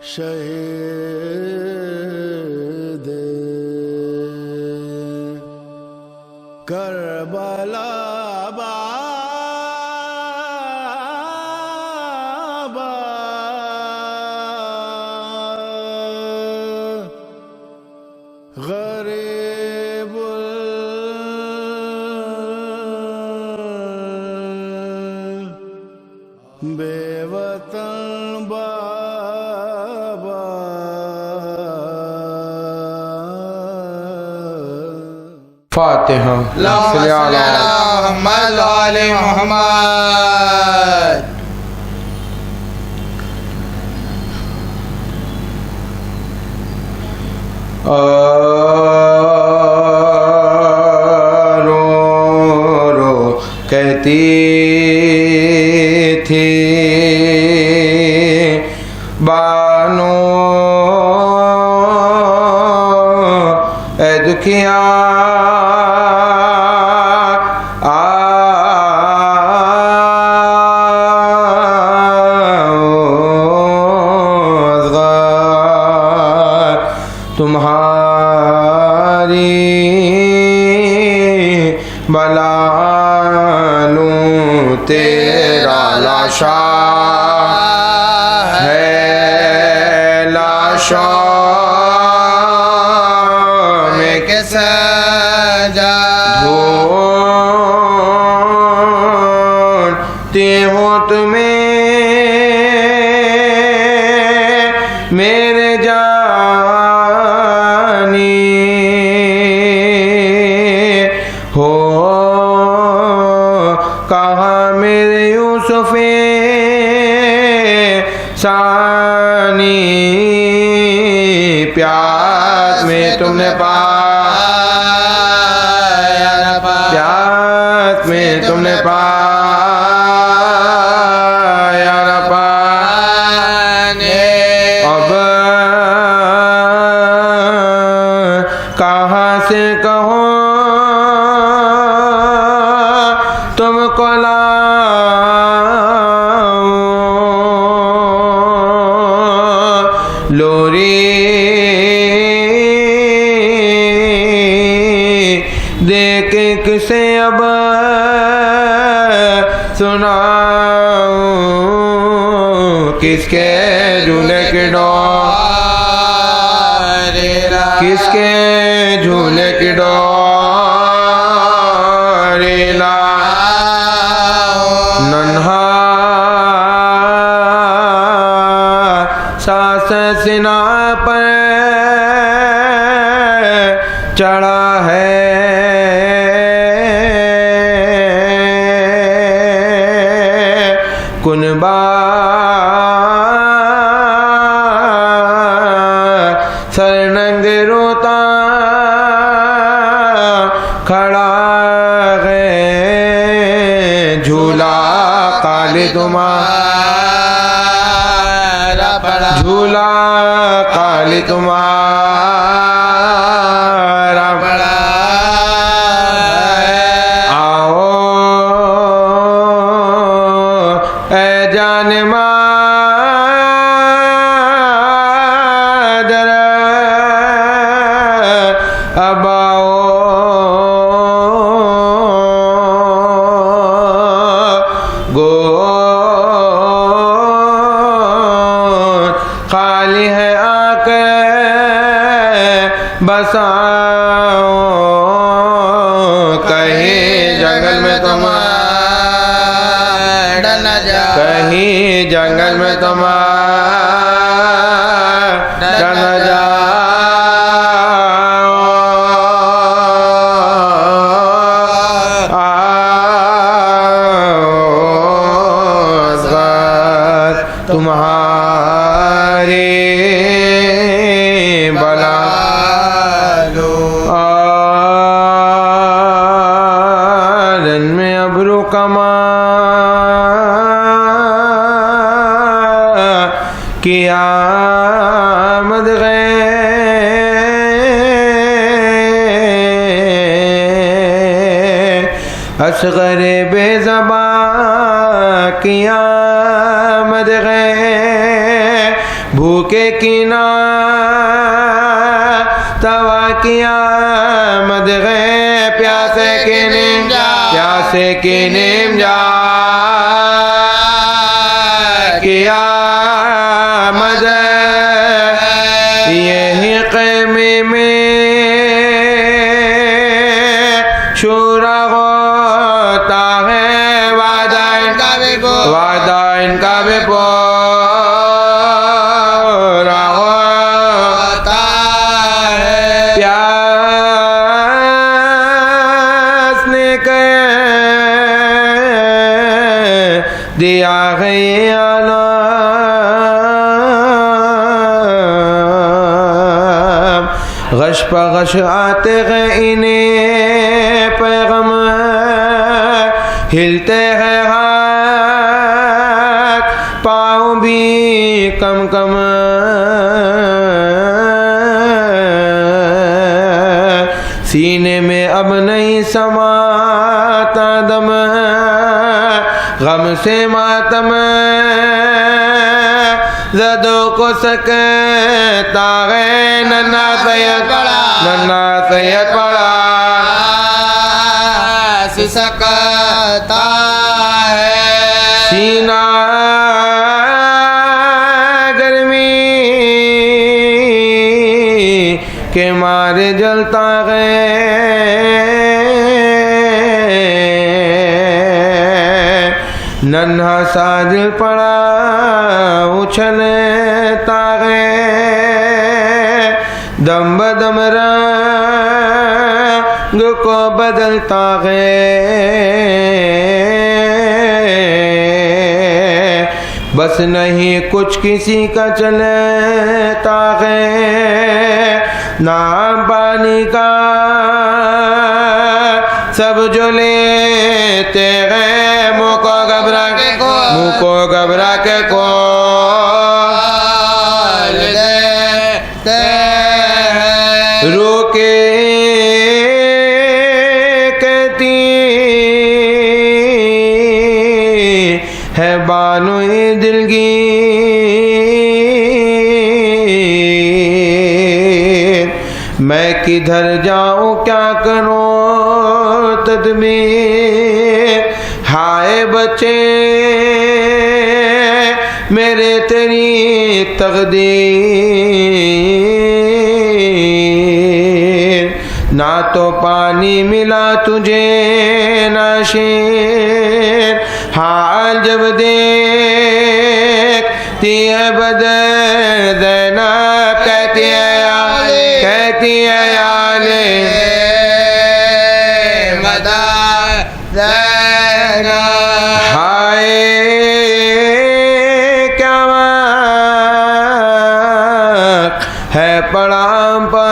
شہید کربلا بابا غریب بے وطن بابا فاتحہ اللہم صلی علی محمد و آل محمد. رو رو کہتی تھی بانو اے دکھیا تمہاری بلا لوں تیرا لاشا ہے لاشا میں کیسا جا ڈھونڈتی ہوں تمہیں میرے ہو کہاں میرے یوسف ثانی پیاس میں تم نے پایا پیاس میں تم نے پایا نہ پانے اب کہاں سے کہوں تم کو لاؤں لوری دیکھ کسے اب سناؤں کس کے جھولے کی ڈور کس کے جھولے کی ڈور ننہا ساس سنا پر چڑھا ہے کنبا سرنگ روتا کھڑا ہے جھولا کالی تمہارا پڑا جھولا کالی تمہارا پڑا آؤ اے جان مادر اب آؤ خالی ہے آ کے بساؤ کہیں جنگل میں تمہارا نہ جاؤ کہیں جنگل میں تمہارا نہ جاؤ تمہاری بلا آرن میں ابرو کما کی آمد گئے اصغر بے زباں کی آمد گئے بھوکے کی نا توا کیا مد گئے پیاسے کے نیم پیاسے کے نیم جا کیا مد یہی قیمے میں شورا ہوتا ہے وعدہ ان کا بھی پورا ہوتا ہے پیاس نے کہہ دیا گئی عالم غش پہ غش آتے گئے انہیں پیغام ہلتے ہیں ہاتھ پاؤں بھی کم کم سینے میں اب نہیں سماتا دم غم سے ماتم زدوں کو سکتا ہے ننا سید پڑا سکتا ہے سینہ گرمی کے مارے جلتا ہے ننھا ساجل پڑا اچھلتا ہے دم بدم رنگ کو بدلتا ہے بس نہیں کچھ کسی کا چلتا ہے نام پانی کا سب جو لیتے ہیں منہ کو گھبرا کے کو روکے کہتی ہے بانوئی دلگیر میں کدھر جاؤں کیا کروں تدبیر ہائے بچے میرے تیری تقدیر نہ تو پانی ملا تجھے نہ شیر حال جب دیکھتی ہے بدر زینب کہتی ہے یالے مدار زینب ہائے کیا وقت ہے پڑا پر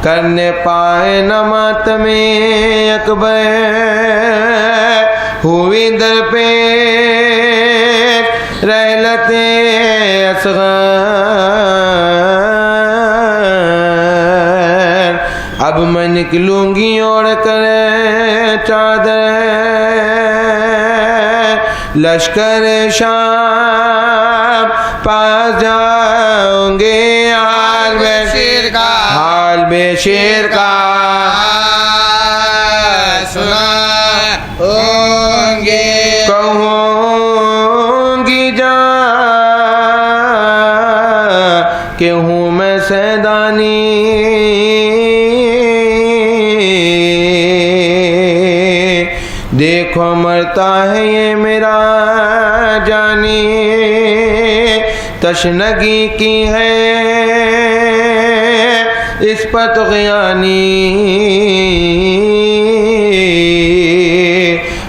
کرنے پائے نہ ماتم اکبر ہوئی در پہ رحلت اصغر اب میں نکلوں گی اوڑھ کر چادر لشکر شام پاس جاؤں گے حال بے شیر کا سنا ہوں گے کہوں گی جا کہ ہوں میں سیدانی دیکھو مرتا ہے یہ میرا جانی تشنگی کی ہے اس پر طغیانی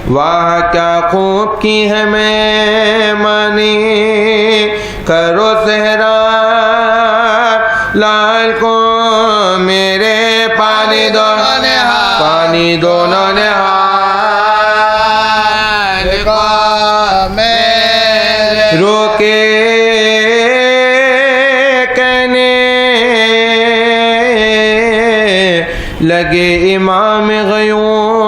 واہ کیا خوب کی ہے مہمانی کرو صحرا لال کو میرے پانی دونوں نے روکے کہنے لگے امام غیوم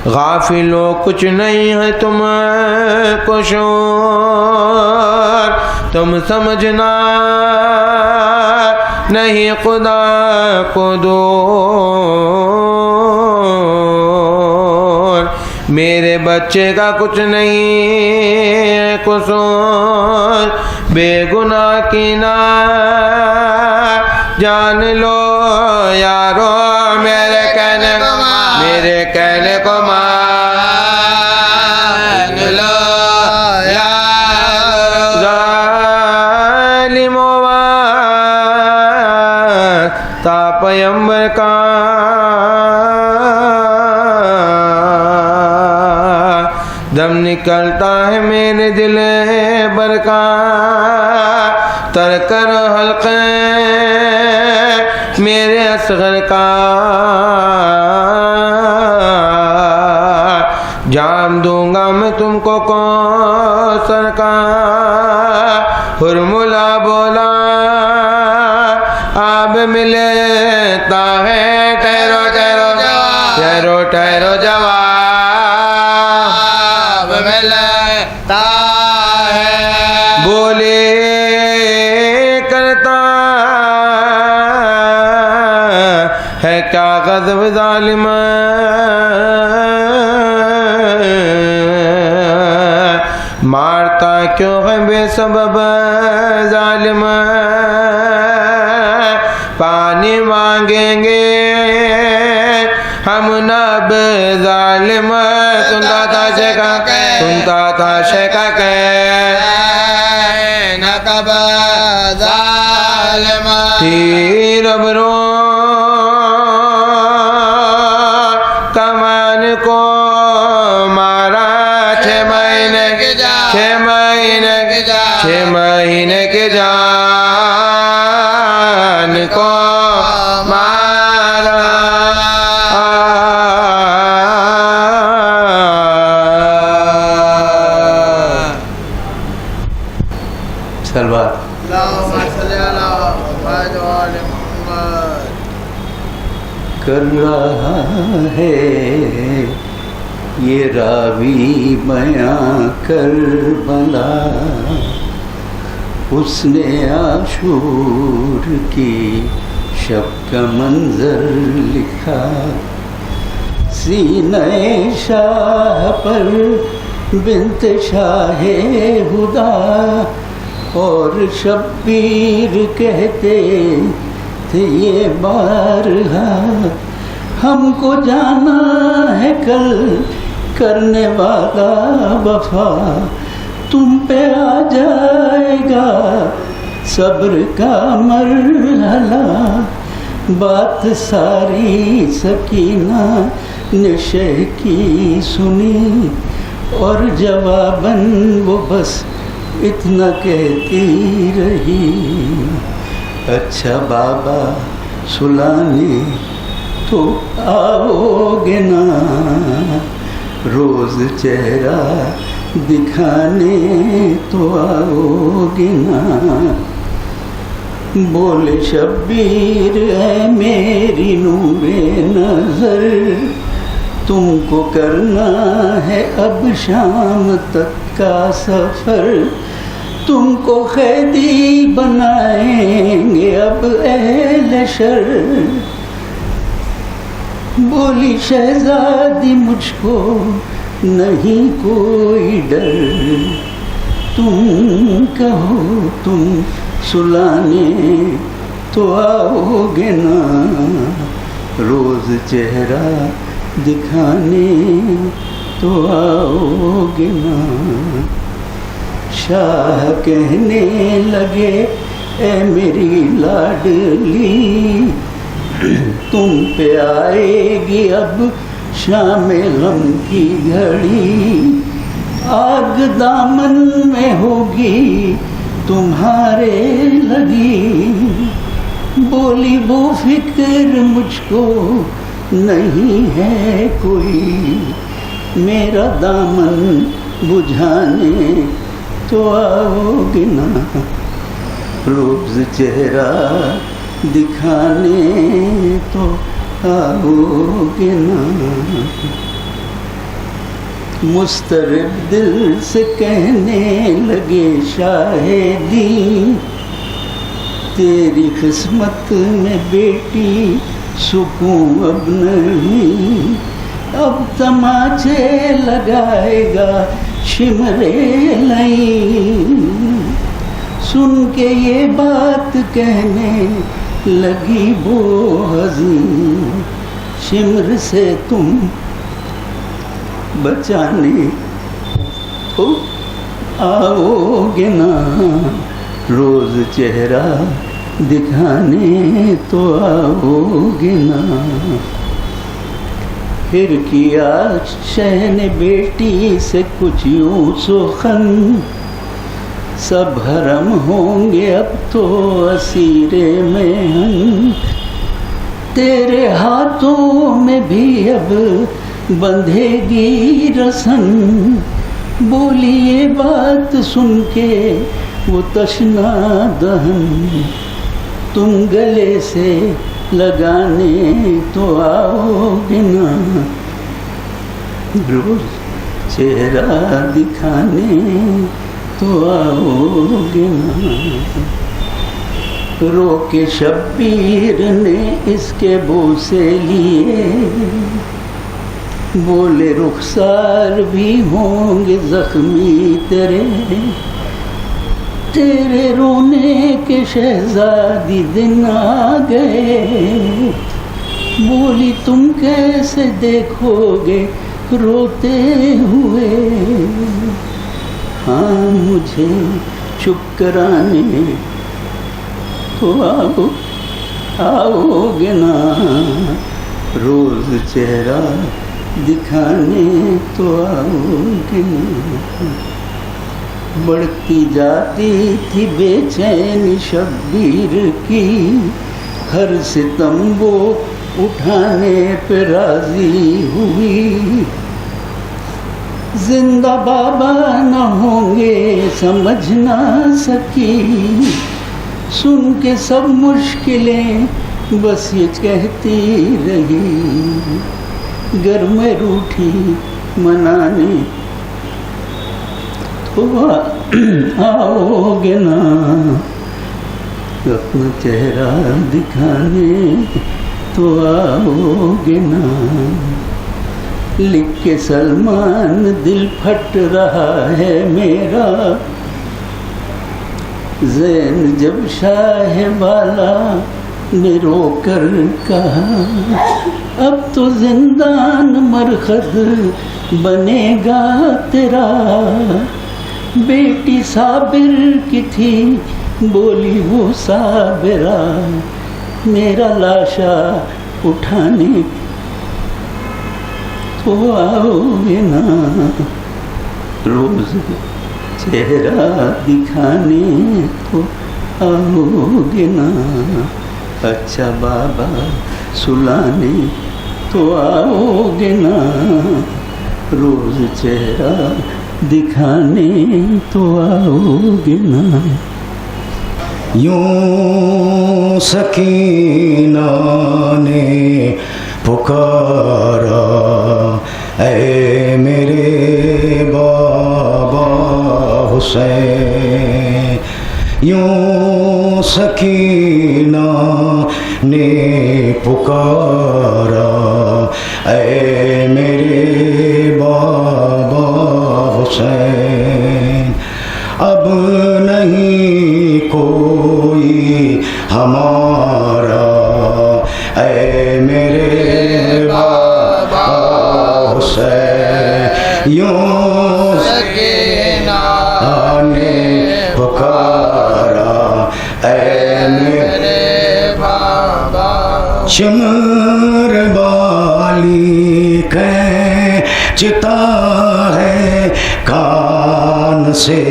غافلو کچھ نہیں ہے تم کو شعور، تم سمجھنا نہیں خدا کو دور، میرے بچے کا کچھ نہیں ہے قصور، بے گناہ کی نہ جان لو یارو، میرے کہنے کو مان لو یارو، ظالم تا پیمبر کا دم نکلتا ہے میرے دل بر کا، تر کر حلقے میرے اصغر کا، جام دوں گا میں تم کو کوثر کا، ہرملا بولا آب ملتا ہے، ٹھہرو ٹھہرو ٹھہرو ٹھہرو جواب ملتا ہے، بولے کرتا ہے کیا غضب ظالم، مارتا کیوں ہے بے سبب ظالم، پانی مانگیں گے ہم نب ظالم، سنتا تھا شیخا کہ نقب ظالم، تیر ابرو کمان کو مارا، 6 مہینے کے جان کو مارا، سلوات اللہم صلی علی محمد و آل محمد۔ کر رہا ہے یہ راوی بیاں کربلا، اس نے عاشور کی شب کا منظر لکھا، سینہ شاہ پر بنت شاہ ہدا، اور شبیر کہتے تھے یہ بارہا، ہم کو جانا ہے کل کرنے والا وفا، تم پہ آ جائے گا صبر کا مرحلہ، بات ساری سکینہ نے شہ کی سنی، اور جواباً وہ بس اتنا کہتی رہی، اچھا بابا سلانے تو آؤ گے نا، روز چہرہ دکھانے تو آؤ گے نا، بولے شبیر ہے میری نور نظر، تم کو کرنا ہے اب شام تک کا سفر، تم کو قیدی بنائیں گے اب اہل شر، بولی شہزادی مجھ کو نہیں کوئی ڈر، تم کہو تم سلانے تو آؤ گے نا، روز چہرہ دکھانے تو آؤ گے نا، شاہ کہنے لگے اے میری لاڈلی، تم پہ آئے گی اب شام غم کی گھڑی، آگ دامن میں ہوگی تمہارے لگی، بولی وہ فکر مجھ کو نہیں ہے کوئی، میرا دامن بجھانے تو آؤ گے نا، روز چہرہ دکھانے تو آؤ گے نا، مضطرب دل سے کہنے لگے شاہدی، تیری قسمت میں بیٹی سکون اب نہیں، اب تماچے لگائے گا شمرے لئی۔ سن کے یہ بات کہنے لگی وہ حزین، شمر سے تم بچانے تو آؤ گے نا، روز چہرہ دکھانے تو آؤ گے نا۔ پھر کیا شہ نے بیٹی سے کچھ یوں سخن، سب حرم ہوں گے اب تو اسیر محن، تیرے ہاتھوں میں بھی اب بندھے گی رسن۔ بولی یہ بات سن کے وہ تشنا دہن، تم گلے سے لگانے تو آؤ گے نا، روز چہرہ دکھانے تو آؤ گے نا۔ رو کے شبیر نے اس کے بوسے لیے، بولے رخسار بھی ہوں گے زخمی تیرے، تیرے رونے کے شہزادی دن آ گئے۔ بولی تم کیسے دیکھو گے روتے ہوئے، ہاں مجھے چپ کرانے تو آؤ گے نا، روز چہرہ دکھانے تو آؤ گے نا۔ بڑھتی جاتی تھی بے چینی شبیر کی، ہر ستم وہ اٹھانے پہ راضی ہوئی، زندہ بابا نہ ہوں گے سمجھ نہ سکی، سن کے سب مشکلیں بس یہ کہتی رہی، گر میں روٹھی منانے تو آؤ گے نا، اپنا چہرہ دکھانے تو آؤ گے نا۔ لکھ کے سلمان دل پھٹ رہا ہے میرا، زین جب شاہ والا نے رو کر کہا، اب تو زندان مرخد بنے گا تیرا، بیٹی صابر کی تھی بولی وہ صابرہ، میرا لاشا اٹھانے تو آؤ گے نا، روز چہرہ دکھانے تو آؤ گے نا، اچھا بابا سلانے تو آؤ گے نا، روز چہرہ دکھانے تو آؤ گے نا۔ یوں سکینہ نے پکارا، اے میرے بابا حسین، یوں سکینہ نے پکارا، اے میرے بابا حسین، اب نہیں کوئی ہمارا، اے میرے بابا حسین، یوں سکینہ نے پکارا، اے میرے بابا شمر بالی کھینچتا ہے کان سے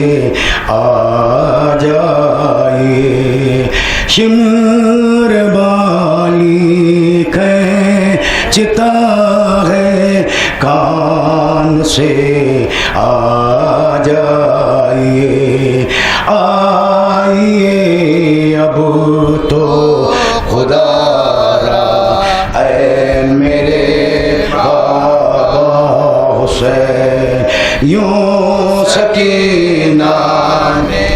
آ جائے، شمر بالی کھینچتا ہے کان سے آ جائیے، آئیے اب تو خدا را، اے میرے بابا حسین، یوں سکینہ نے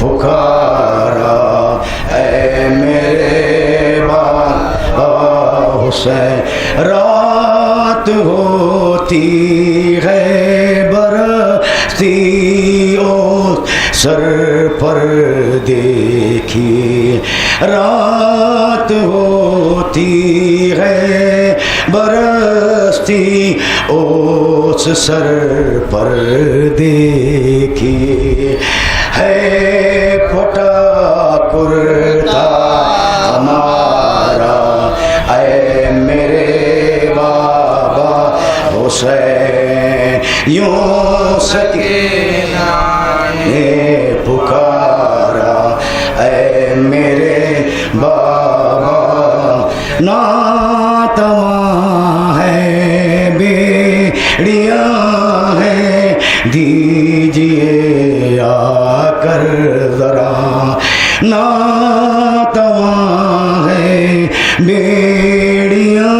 پکارا اے میرے بابا حسین رات ہوتی ہے برستی سر پر دیکھی رات ہوتی ہے برستی اس سر پر دیکھی ہے پھٹا کرتا ہمارا اے میرے بابا حسین یوں سکینہ نے پکارا اے میرے بابا ناتواں ہے بیڑیاں ہیں دیجئے آ کر ذرا ناتواں ہے بیڑیاں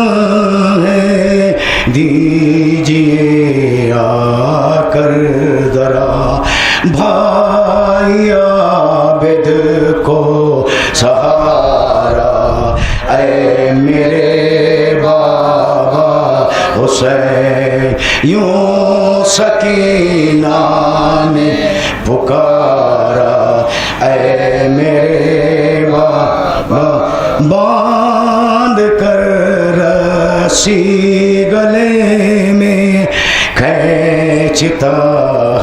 ہیں دیجئے آ کر ذرا بھائی عابد کو سہارا اے میرے بابا حسین یوں سکینہ نے پکارا اے میرے بابا باندھ کر رسی گلے میں کھینچتا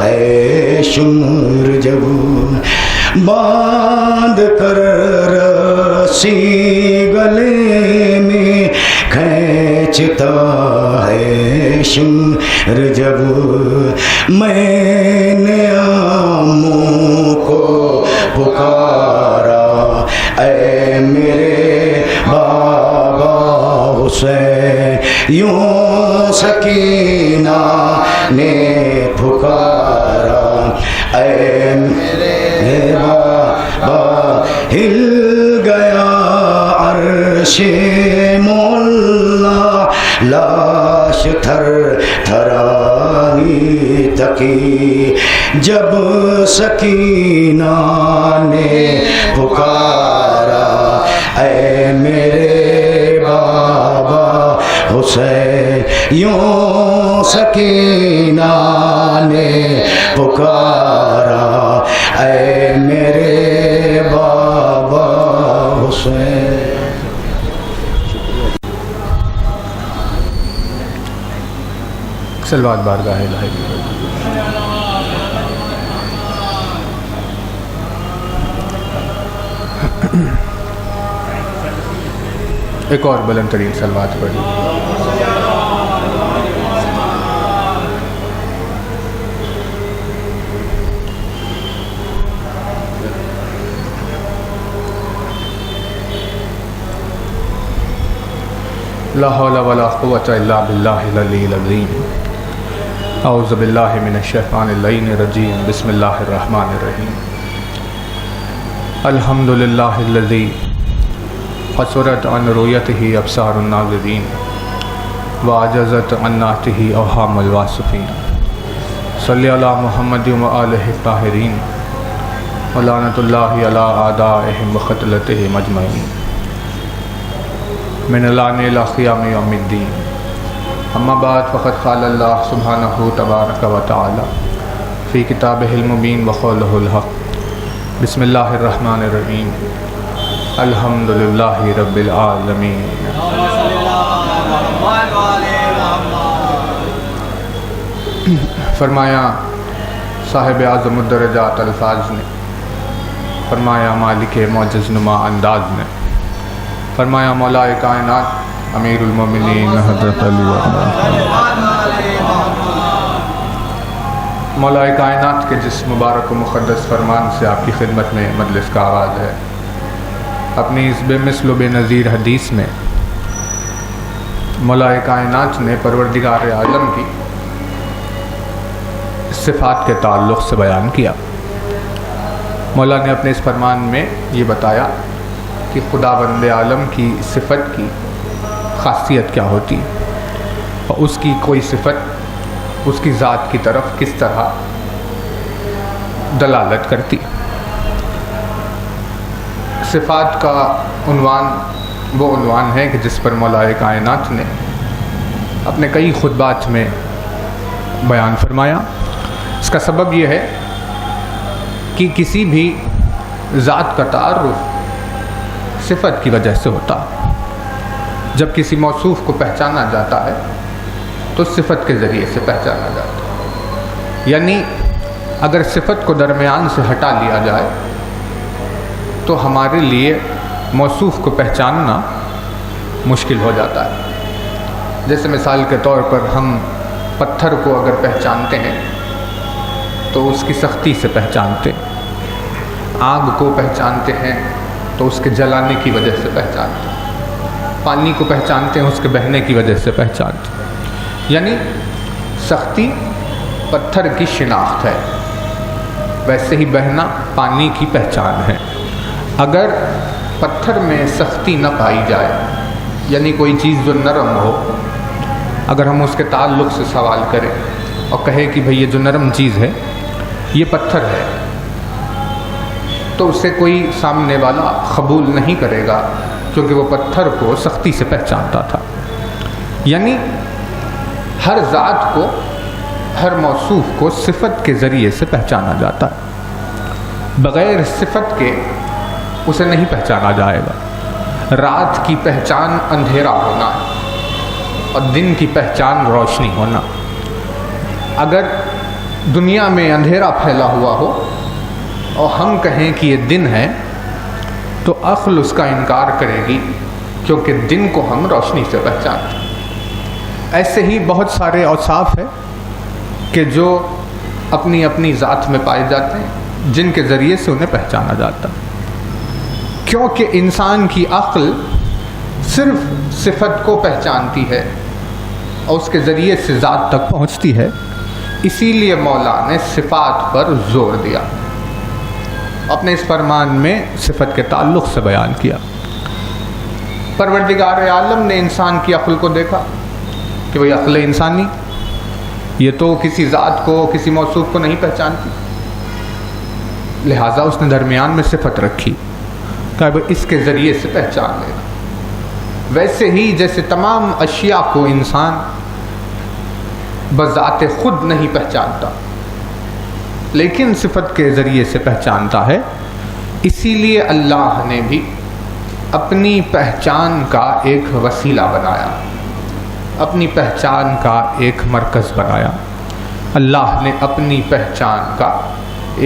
ہے شمر جب باندھ کر رسی گلے میں کھینچتا ہے شمر جب میں نے آموں کو پکارا اے میرے بابا حسین یوں سکینہ نے پکارا اے میرے بابا ہل گیا عرش مولا لاش تھر تھرائی تکی جب سکینہ نے پکارا اے میرے بابا حسین یوں سکینہ نے پکارا اے میرے بابا حسین صلوات بارگاہ الہی کی ایک اور بلند ترین صلوات پڑھی لا حول ولا قوة الا باللہ العلی العظیم اعوذ باللہ من الشیطان اللعین الرجیم بسم اللہ الرحمن الرحیم الحمدللہ الذی قصرت عن رؤیتہ ابصار الناظرین وعجزت عن نعتہ اوہام الواصفین صلی علی محمد وآلہ الطاہرین ولعنۃ اللہ علی اعدائہم وقتلتہم اجمعین من الان الى قیام یوم الدین اما بعد فقد قال اللہ سبحانہ تبارک و تعالی فی کتابہ المبین وقولہ الحق بسم اللہ الرحمن الرحیم الحمدللہ رب العالمین فرمایا صاحب اعظم الدرجات الفاظ نے، فرمایا مالک معجز نما انداز نے، فرمایا مولا کائنات امیر المومنین حضرت علی مولا کائنات کے جس مبارک و مقدس فرمان سے آپ کی خدمت میں مجلس کا آغاز ہے، اپنی اس بے مثل و بے نظیر حدیث میں مولا کائنات نے پروردگار عالم کی صفات کے تعلق سے بیان کیا۔ مولا نے اپنے اس فرمان میں یہ بتایا کہ خداوند عالم کی صفت کی خاصیت کیا ہوتی ہے، اور اس کی کوئی صفت اس کی ذات کی طرف کس طرح دلالت کرتی ہے۔ صفات کا عنوان وہ عنوان ہے کہ جس پر مولا کائنات نے اپنے کئی خطبات میں بیان فرمایا۔ اس کا سبب یہ ہے کہ کسی بھی ذات کا تعارف صفت کی وجہ سے ہوتا ہے۔ جب کسی موصوف کو پہچانا جاتا ہے تو صفت کے ذریعے سے پہچانا جاتا ہے، یعنی اگر صفت کو درمیان سے ہٹا لیا جائے تو ہمارے لیے موصوف کو پہچاننا مشکل ہو جاتا ہے۔ جیسے مثال کے طور پر ہم پتھر کو اگر پہچانتے ہیں تو اس کی سختی سے پہچانتے ہیں، آگ کو پہچانتے ہیں تو اس کے جلانے کی وجہ سے پہچانتے ہیں، پانی کو پہچانتے ہیں اس کے بہنے کی وجہ سے پہچانتے ہیں۔ یعنی سختی پتھر کی شناخت ہے، ویسے ہی بہنا پانی کی پہچان ہے۔ اگر پتھر میں سختی نہ پائی جائے، یعنی کوئی چیز جو نرم ہو، اگر ہم اس کے تعلق سے سوال کریں اور کہیں کہ بھئی یہ جو نرم چیز ہے یہ پتھر ہے، تو اسے کوئی سامنے والا قبول نہیں کرے گا، کیونکہ وہ پتھر کو سختی سے پہچانتا تھا۔ یعنی ہر ذات کو، ہر موصوف کو صفت کے ذریعے سے پہچانا جاتا ہے، بغیر صفت کے اسے نہیں پہچانا جائے گا۔ رات کی پہچان اندھیرا ہونا ہے اور دن کی پہچان روشنی ہونا۔ اگر دنیا میں اندھیرا پھیلا ہوا ہو اور ہم کہیں کہ یہ دن ہے تو عقل اس کا انکار کرے گی، کیونکہ دن کو ہم روشنی سے پہچانتے ہیں۔ ایسے ہی بہت سارے اوصاف ہیں کہ جو اپنی اپنی ذات میں پائے جاتے ہیں، جن کے ذریعے سے انہیں پہچانا جاتا ہے۔ کیونکہ انسان کی عقل صرف صفت کو پہچانتی ہے اور اس کے ذریعے سے ذات تک پہنچتی ہے، اسی لیے مولا نے صفات پر زور دیا، اپنے اس فرمان میں صفت کے تعلق سے بیان کیا۔ پروردگار عالم نے انسان کی عقل کو دیکھا کہ وہی عقل انسانی یہ تو کسی ذات کو، کسی موصوف کو نہیں پہچانتی، لہٰذا اس نے درمیان میں صفت رکھی کہ اس کے ذریعے سے پہچان لے گا۔ ویسے ہی جیسے تمام اشیاء کو انسان بذات خود نہیں پہچانتا لیکن صفت کے ذریعے سے پہچانتا ہے، اسی لیے اللہ نے بھی اپنی پہچان کا ایک وسیلہ بنایا، اپنی پہچان کا ایک مرکز بنایا۔ اللہ نے اپنی پہچان کا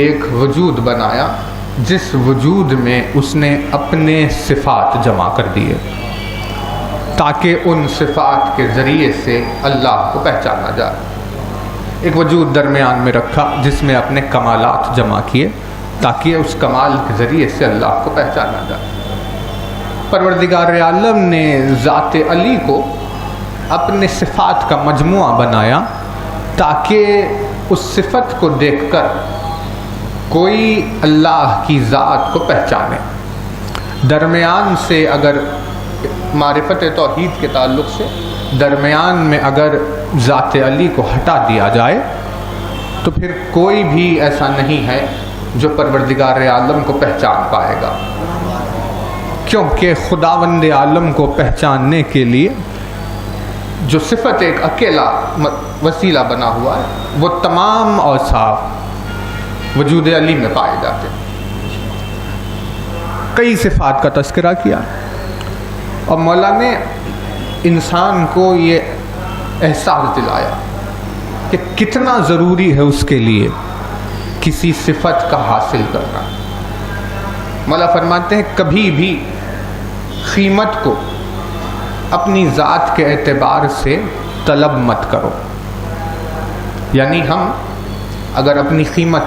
ایک وجود بنایا جس وجود میں اس نے اپنے صفات جمع کر دیے تاکہ ان صفات کے ذریعے سے اللہ کو پہچانا جائے۔ ایک وجود درمیان میں رکھا جس میں اپنے کمالات جمع کیے تاکہ اس کمال کے ذریعے سے اللہ کو پہچانا جائے۔ پروردگار عالم نے ذات علی کو اپنے صفات کا مجموعہ بنایا تاکہ اس صفت کو دیکھ کر کوئی اللہ کی ذات کو پہچانے۔ درمیان سے اگر معرفت توحید کے تعلق سے درمیان میں اگر ذات علی کو ہٹا دیا جائے تو پھر کوئی بھی ایسا نہیں ہے جو پروردگار عالم کو پہچان پائے گا، کیونکہ خداوند عالم کو پہچاننے کے لیے جو صفت ایک اکیلا وسیلہ بنا ہوا ہے وہ تمام اوصاف وجود علی میں پائے جاتے ہیں۔ کئی صفات کا تذکرہ کیا اور مولا نے انسان کو یہ احساس دلایا کہ کتنا ضروری ہے اس کے لیے کسی صفت کا حاصل کرنا۔ مولا فرماتے ہیں کبھی بھی قیمت کو اپنی ذات کے اعتبار سے طلب مت کرو، یعنی ہم اگر اپنی قیمت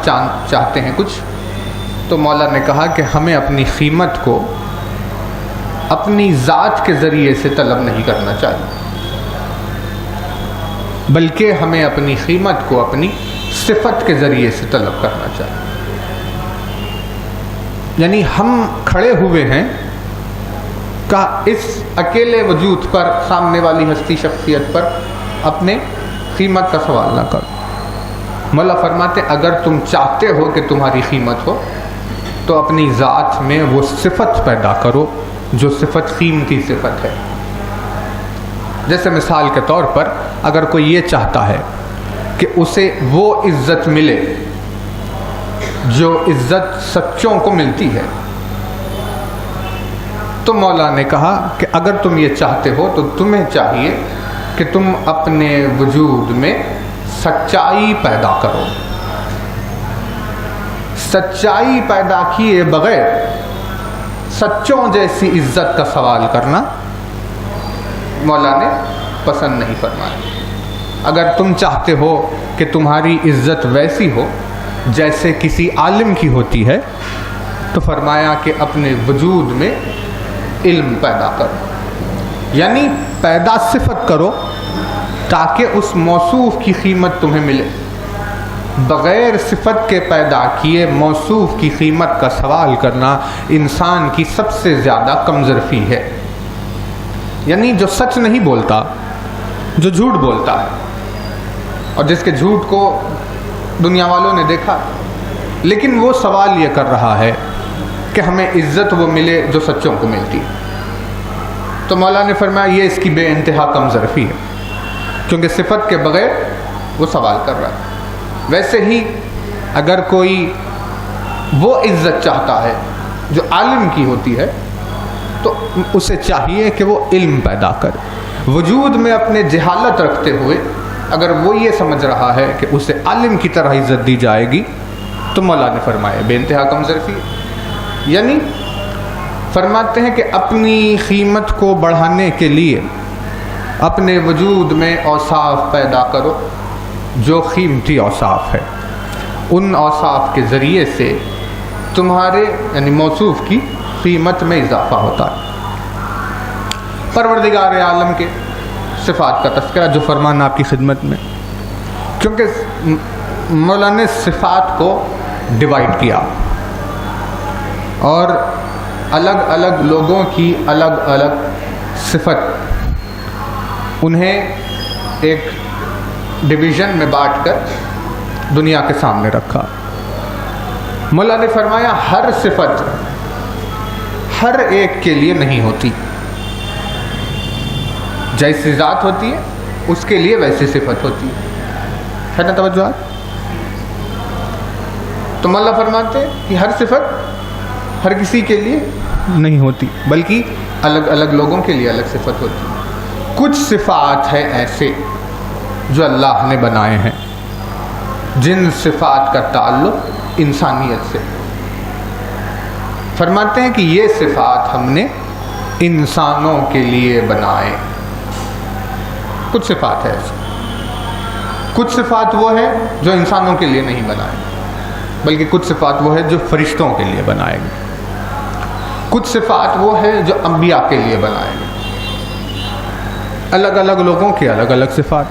چاہتے ہیں کچھ تو مولا نے کہا کہ ہمیں اپنی قیمت کو اپنی ذات کے ذریعے سے طلب نہیں کرنا چاہیے، بلکہ ہمیں اپنی قیمت کو اپنی صفت کے ذریعے سے طلب کرنا چاہیے۔ یعنی ہم کھڑے ہوئے ہیں اس اکیلے وجود پر، سامنے والی ہستی شخصیت پر اپنے قیمت کا سوال نہ کرو. مولا فرماتے اگر تم چاہتے ہو کہ تمہاری قیمت ہو تو اپنی ذات میں وہ صفت پیدا کرو جو صفت قیمتی صفت ہے. جیسے مثال کے طور پر اگر کوئی یہ چاہتا ہے کہ اسے وہ عزت ملے جو عزت سچوں کو ملتی ہے، تو مولا نے کہا کہ اگر تم یہ چاہتے ہو تو تمہیں چاہیے کہ تم اپنے وجود میں سچائی پیدا کرو. سچائی پیدا کیے بغیر سچوں جیسی عزت کا سوال کرنا مولا نے پسند نہیں فرمایا. اگر تم چاہتے ہو کہ تمہاری عزت ویسی ہو جیسے کسی عالم کی ہوتی ہے تو فرمایا کہ اپنے وجود میں علم پیدا کرو، یعنی پیدا صفت کرو تاکہ اس موصوف کی قیمت تمہیں ملے. بغیر صفت کے پیدا کیے موصوف کی قیمت کا سوال کرنا انسان کی سب سے زیادہ کمزرفی ہے. یعنی جو سچ نہیں بولتا، جو جھوٹ بولتا ہے، اور جس کے جھوٹ کو دنیا والوں نے دیکھا، لیکن وہ سوال یہ کر رہا ہے کہ ہمیں عزت وہ ملے جو سچوں کو ملتی ہے، تو مولا نے فرمایا یہ اس کی بے انتہا کمزرفی ہے، کیونکہ صفت کے بغیر وہ سوال کر رہا ہے. ویسے ہی اگر کوئی وہ عزت چاہتا ہے جو عالم کی ہوتی ہے تو اسے چاہیے کہ وہ علم پیدا کرے. وجود میں اپنے جہالت رکھتے ہوئے اگر وہ یہ سمجھ رہا ہے کہ اسے عالم کی طرح عزت دی جائے گی تو مولا نے فرمایا بے انتہا کمزرفی. یعنی فرماتے ہیں کہ اپنی قیمت کو بڑھانے کے لیے اپنے وجود میں اوصاف پیدا کرو جو قیمتی اوصاف ہے. ان اوصاف کے ذریعے سے تمہارے یعنی موصوف کی قیمت میں اضافہ ہوتا ہے. پروردگار عالم کے صفات کا تذکرہ جو فرمان آپ کی خدمت میں، کیونکہ مولا نے صفات کو ڈیوائڈ کیا اور الگ الگ لوگوں کی الگ الگ صفت انہیں ایک ڈویژن میں بانٹ کر دنیا کے سامنے رکھا. مولا نے فرمایا ہر صفت ہر ایک کے لیے نہیں ہوتی. جیسی ذات ہوتی ہے اس کے لیے ویسی صفت ہوتی ہے نا توجہ. تو مولا فرماتے ہیں کہ ہر صفت ہر کسی کے لیے نہیں ہوتی بلکہ الگ الگ لوگوں کے لیے الگ صفت ہوتی ہے. کچھ صفات ہیں ایسے جو اللہ نے بنائے ہیں جن صفات کا تعلق انسانیت سے. فرماتے ہیں کہ یہ صفات ہم نے انسانوں کے لیے بنائے. کچھ صفات ہے ایسے، کچھ صفات وہ ہے جو انسانوں کے لیے نہیں بنائے بلکہ کچھ صفات وہ ہے جو فرشتوں کے لیے بنائے گئے. کچھ صفات وہ ہے جو انبیاء کے لیے بنائے گئے. الگ الگ لوگوں کے الگ الگ صفات.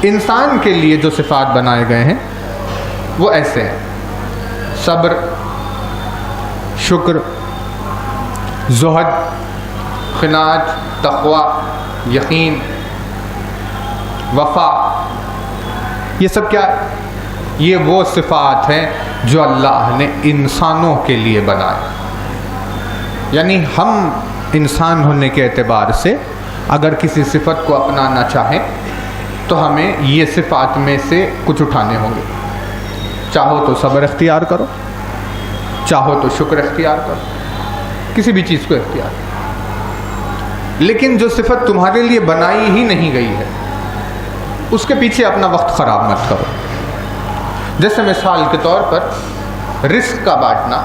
انسان کے لیے جو صفات بنائے گئے ہیں وہ ایسے ہیں: صبر، شکر، زہد، قناعت، تقوی، یقین، وفا. یہ سب کیا ہے؟ یہ وہ صفات ہیں جو اللہ نے انسانوں کے لیے بنائے. یعنی ہم انسان ہونے کے اعتبار سے اگر کسی صفت کو اپنانا چاہیں تو ہمیں یہ صفات میں سے کچھ اٹھانے ہوں گے. چاہو تو صبر اختیار کرو، چاہو تو شکر اختیار کرو، کسی بھی چیز کو اختیار کرو. لیکن جو صفت تمہارے لیے بنائی ہی نہیں گئی ہے اس کے پیچھے اپنا وقت خراب مت کرو. جیسے مثال کے طور پر رزق کا بانٹنا،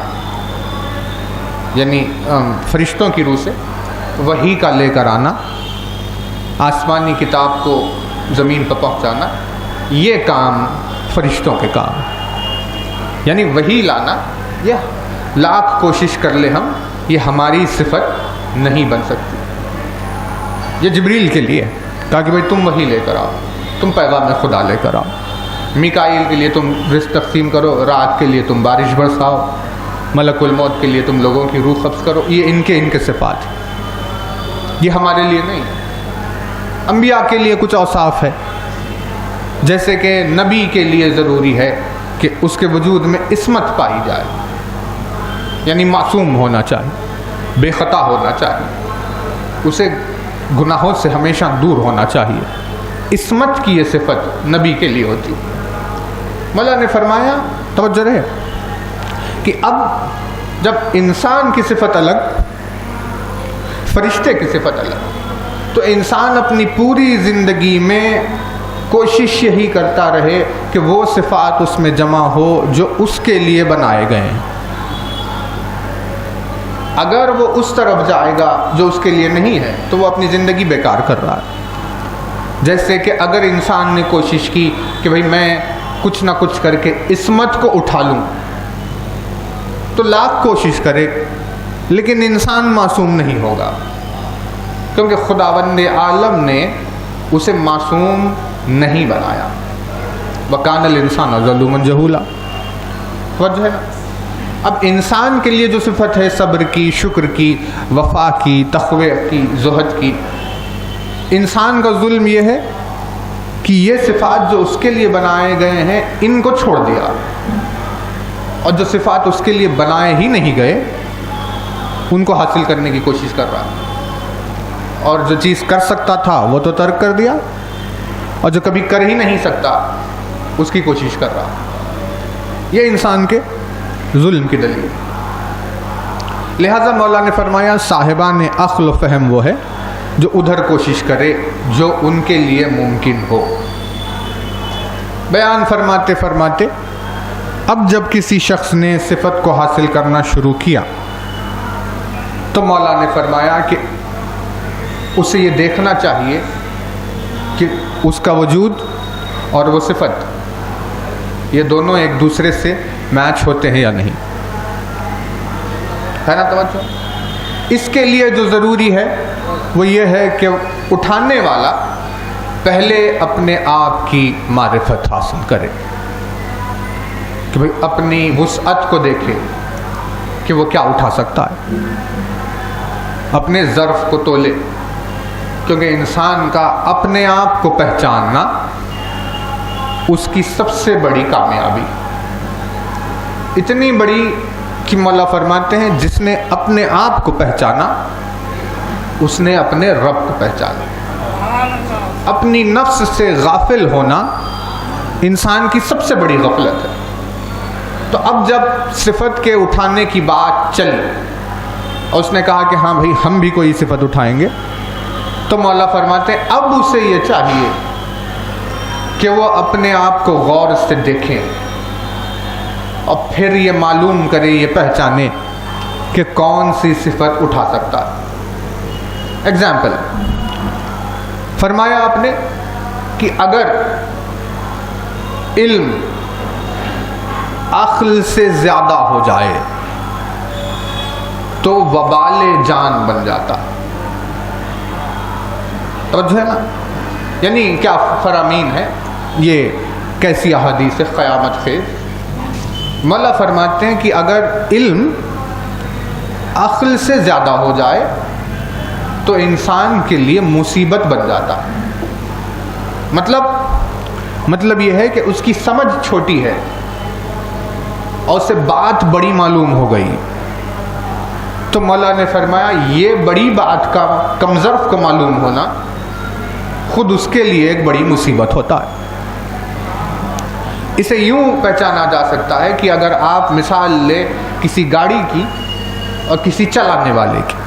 یعنی فرشتوں کی روح سے وحی کا لے کر آنا، آسمانی کتاب کو زمین پر پہنچانا، یہ کام فرشتوں کے کام. یعنی وحی لانا، یہ لاکھ کوشش کر لے ہم، یہ ہماری صفت نہیں بن سکتی. یہ جبریل کے لیے کہا کہ بھائی تم وحی لے کر آؤ، تم پیغام خدا لے کر آؤ. میکائیل کے لیے تم رزق تقسیم کرو، رات کے لیے تم بارش برساؤ، ملک الموت کے لیے تم لوگوں کی روح قبض کرو. یہ ان کے صفات ہیں، یہ ہمارے لیے نہیں. انبیاء کے لیے کچھ اوصاف ہے جیسے کہ نبی کے لیے ضروری ہے کہ اس کے وجود میں عصمت پائی جائے، یعنی معصوم ہونا چاہیے، بے خطا ہونا چاہیے، اسے گناہوں سے ہمیشہ دور ہونا چاہیے. عصمت کی یہ صفت نبی کے لیے ہوتی ہے. مولا نے فرمایا، توجہ رہے، کہ اب جب انسان کی صفت الگ، فرشتے کی صفت الگ، تو انسان اپنی پوری زندگی میں کوشش یہی کرتا رہے کہ وہ صفات اس میں جمع ہو جو اس کے لیے بنائے گئے ہیں. اگر وہ اس طرف جائے گا جو اس کے لیے نہیں ہے تو وہ اپنی زندگی بیکار کر رہا ہے. جیسے کہ اگر انسان نے کوشش کی کہ بھئی میں کچھ نہ کچھ کر کے عصمت کو اٹھا لوں، تو لاکھ کوشش کرے لیکن انسان معصوم نہیں ہوگا، کیونکہ خداوند عالم نے اسے معصوم نہیں بنایا. وَكَانَ الْإِنسَانُ ظَلُومًا جَهُولًا. وجہ ہے نا. اب انسان کے لیے جو صفت ہے صبر کی، شکر کی، وفا کی، تقوی کی، زہد کی، انسان کا ظلم یہ ہے کہ یہ صفات جو اس کے لیے بنائے گئے ہیں ان کو چھوڑ دیا، اور جو صفات اس کے لیے بنائے ہی نہیں گئے ان کو حاصل کرنے کی کوشش کر رہا ہے. اور جو چیز کر سکتا تھا وہ تو ترک کر دیا، اور جو کبھی کر ہی نہیں سکتا اس کی کوشش کر رہا. یہ انسان کے ظلم کی دلیل. لہذا مولا نے فرمایا صاحبان عقل و فہم وہ ہے جو ادھر کوشش کرے جو ان کے لیے ممکن ہو. بیان فرماتے فرماتے اب جب کسی شخص نے صفت کو حاصل کرنا شروع کیا تو مولا نے فرمایا کہ اسے یہ دیکھنا چاہیے کہ اس کا وجود اور وہ صفت یہ دونوں ایک دوسرے سے میچ ہوتے ہیں یا نہیں. ہے نا توجہ؟ اس کے لیے جو ضروری ہے وہ یہ ہے کہ اٹھانے والا پہلے اپنے آپ کی معرفت حاصل کرے، کہ بھئی اپنی وسعت کو دیکھے کہ وہ کیا اٹھا سکتا ہے، اپنے ظرف کو تولے، کیونکہ انسان کا اپنے آپ کو پہچاننا اس کی سب سے بڑی کامیابی. اتنی بڑی کہ مولا فرماتے ہیں جس نے اپنے آپ کو پہچانا اس نے اپنے رب کو پہچانا. اپنی نفس سے غافل ہونا انسان کی سب سے بڑی غفلت ہے. تو اب جب صفت کے اٹھانے کی بات چلی اور اس نے کہا کہ ہاں بھائی ہم بھی کوئی صفت اٹھائیں گے، تو مولا فرماتے ہیں اب اسے یہ چاہیے کہ وہ اپنے آپ کو غور سے دیکھیں اور پھر یہ معلوم کرے، یہ پہچانے کہ کون سی صفت اٹھا سکتا ہے. ایگزامپل فرمایا آپ نے کہ اگر علم عقل سے زیادہ ہو جائے تو وبال جان بن جاتا. توجہ ہے نا؟ یعنی کیا فرامین ہے یہ، کیسی احادیث قیامت خیز. مولا فرماتے ہیں کہ اگر علم عقل سے زیادہ ہو جائے تو انسان کے لیے مصیبت بن جاتا. مطلب یہ ہے کہ اس کی سمجھ چھوٹی ہے اور اسے بات بڑی معلوم ہو گئی، تو مولا نے فرمایا یہ بڑی بات کا کم ظرف کو معلوم ہونا خود اس کے لیے ایک بڑی مصیبت ہوتا ہے. اسے یوں پہچانا جا سکتا ہے کہ اگر آپ مثال لے کسی گاڑی کی اور کسی چلانے والے کی،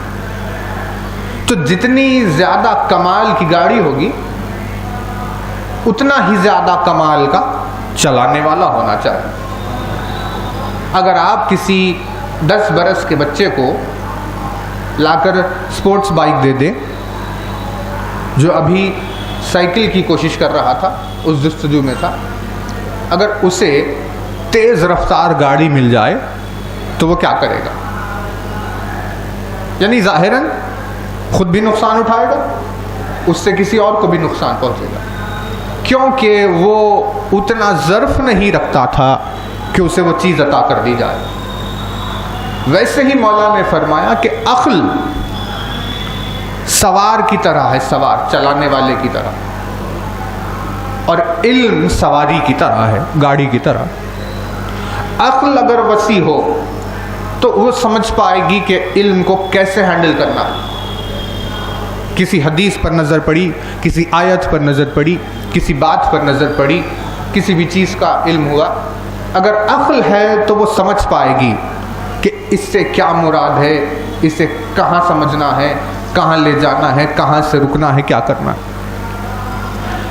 تو جتنی زیادہ کمال کی گاڑی ہوگی اتنا ہی زیادہ کمال کا چلانے والا ہونا چاہیے. اگر آپ کسی 10 برس کے بچے کو لا کر سپورٹس بائک دے دیں جو ابھی سائیکل کی کوشش کر رہا تھا، اس جستجو میں تھا، اگر اسے تیز رفتار گاڑی مل جائے تو وہ کیا کرے گا؟ یعنی ظاہراً خود بھی نقصان اٹھائے گا، اس سے کسی اور کو بھی نقصان پہنچے گا، کیونکہ وہ اتنا ظرف نہیں رکھتا تھا کہ اسے وہ چیز عطا کر دی جائے. ویسے ہی مولا نے فرمایا کہ عقل سوار کی طرح ہے، سوار چلانے والے کی طرح. اور علم سواری کی طرح ہے، گاڑی کی طرح۔ عقل اگر وسیع ہو تو وہ سمجھ پائے گی کہ علم کو کیسے ہینڈل کرنا ہے۔ کسی حدیث پر نظر پڑی، کسی آیت پر نظر پڑی، کسی بات پر نظر پڑی، کسی بھی چیز کا علم ہوا، اگر عقل ہے تو وہ سمجھ پائے گی کہ اس سے کیا مراد ہے، اسے کہاں سمجھنا ہے، کہاں لے جانا ہے، کہاں سے رکنا ہے، کیا کرنا ہے۔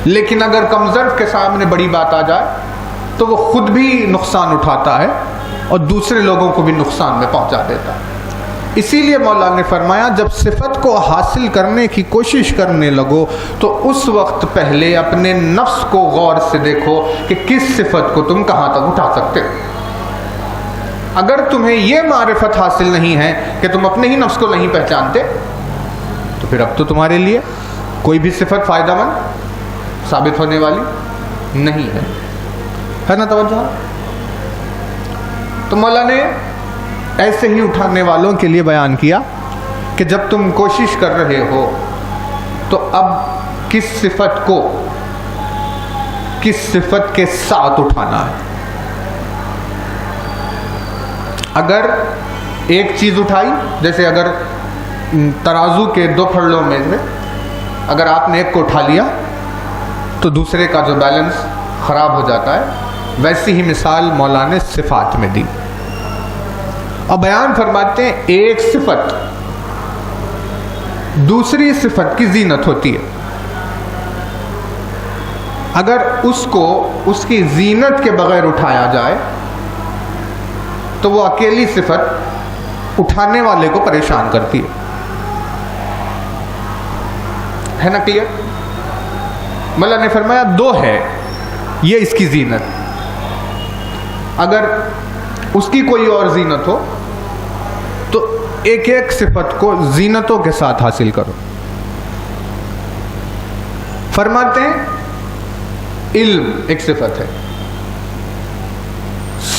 لیکن اگر کمظرف کے سامنے بڑی بات آ جائے تو وہ خود بھی نقصان اٹھاتا ہے اور دوسرے لوگوں کو بھی نقصان میں پہنچا دیتا ہے۔ اسی لیے مولا نے فرمایا جب صفت کو حاصل کرنے کی کوشش کرنے لگو تو اس وقت پہلے اپنے نفس کو غور سے دیکھو کہ کس صفت کو تم کہاں تک اٹھا سکتے ہو۔ اگر تمہیں یہ معرفت حاصل نہیں ہے کہ تم اپنے ہی نفس کو نہیں پہچانتے تو پھر اب تو تمہارے لیے کوئی بھی صفت فائدہ مند ثابت ہونے والی نہیں ہے نا؟ توجہ۔ تو مولا نے ایسے ہی اٹھانے والوں کے لیے بیان کیا کہ جب تم کوشش کر رہے ہو تو اب کس صفت کے ساتھ اٹھانا ہے۔ اگر ایک چیز اٹھائی، جیسے اگر ترازو کے دو پھڑوں میں سے اگر آپ نے ایک کو اٹھا لیا تو دوسرے کا جو بیلنس خراب ہو جاتا ہے، ویسی ہی مثال مولا نے صفات میں دی اور بیان فرماتے ہیں ایک صفت دوسری صفت کی زینت ہوتی ہے۔ اگر اس کو اس کی زینت کے بغیر اٹھایا جائے تو وہ اکیلی صفت اٹھانے والے کو پریشان کرتی ہے نا؟ کلیئر؟ مولا نے فرمایا دو ہے، یہ اس کی زینت، اگر اس کی کوئی اور زینت ہو تو ایک ایک صفت کو زینتوں کے ساتھ حاصل کرو۔ فرماتے ہیں علم ایک صفت ہے،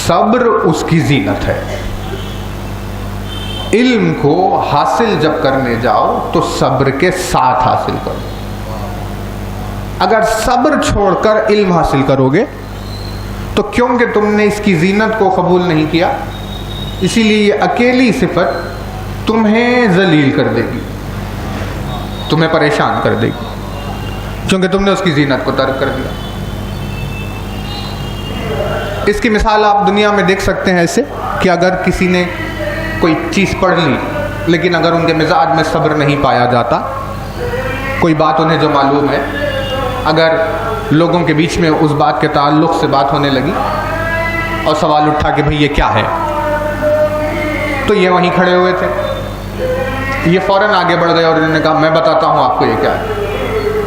صبر اس کی زینت ہے۔ علم کو حاصل جب کرنے جاؤ تو صبر کے ساتھ حاصل کرو۔ اگر صبر چھوڑ کر علم حاصل کرو گے تو کیونکہ تم نے اس کی زینت کو قبول نہیں کیا، اسی لیے یہ اکیلی صفت تمہیں ذلیل کر دے گی، تمہیں پریشان کر دے گی، کیونکہ تم نے اس کی زینت کو ترک کر دیا۔ اس کی مثال آپ دنیا میں دیکھ سکتے ہیں ایسے کہ اگر کسی نے کوئی چیز پڑھ لی لیکن اگر ان کے مزاج میں صبر نہیں پایا جاتا، کوئی بات انہیں جو معلوم ہے، اگر لوگوں کے بیچ میں اس بات کے تعلق سے بات ہونے لگی اور سوال اٹھا کہ بھئی یہ کیا ہے، تو یہ وہیں کھڑے ہوئے تھے، یہ فوراً آگے بڑھ گئے اور انہوں نے کہا میں بتاتا ہوں آپ کو یہ کیا ہے۔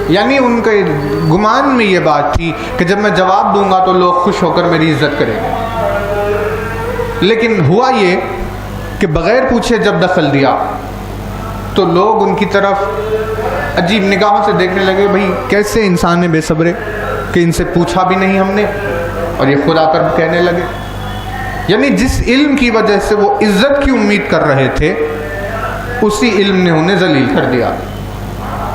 یعنی ان کے گمان میں یہ بات تھی کہ جب میں جواب دوں گا تو لوگ خوش ہو کر میری عزت کریں گے، لیکن ہوا یہ کہ بغیر پوچھے جب دخل دیا تو لوگ ان کی طرف عجیب نگاہوں سے دیکھنے لگے، بھئی کیسے انسان بے صبرے کہ ان سے پوچھا بھی نہیں ہم نے اور یہ خود آ کر کہنے لگے۔ یعنی جس علم کی وجہ سے وہ عزت کی امید کر رہے تھے اسی علم نے انہیں ذلیل کر دیا،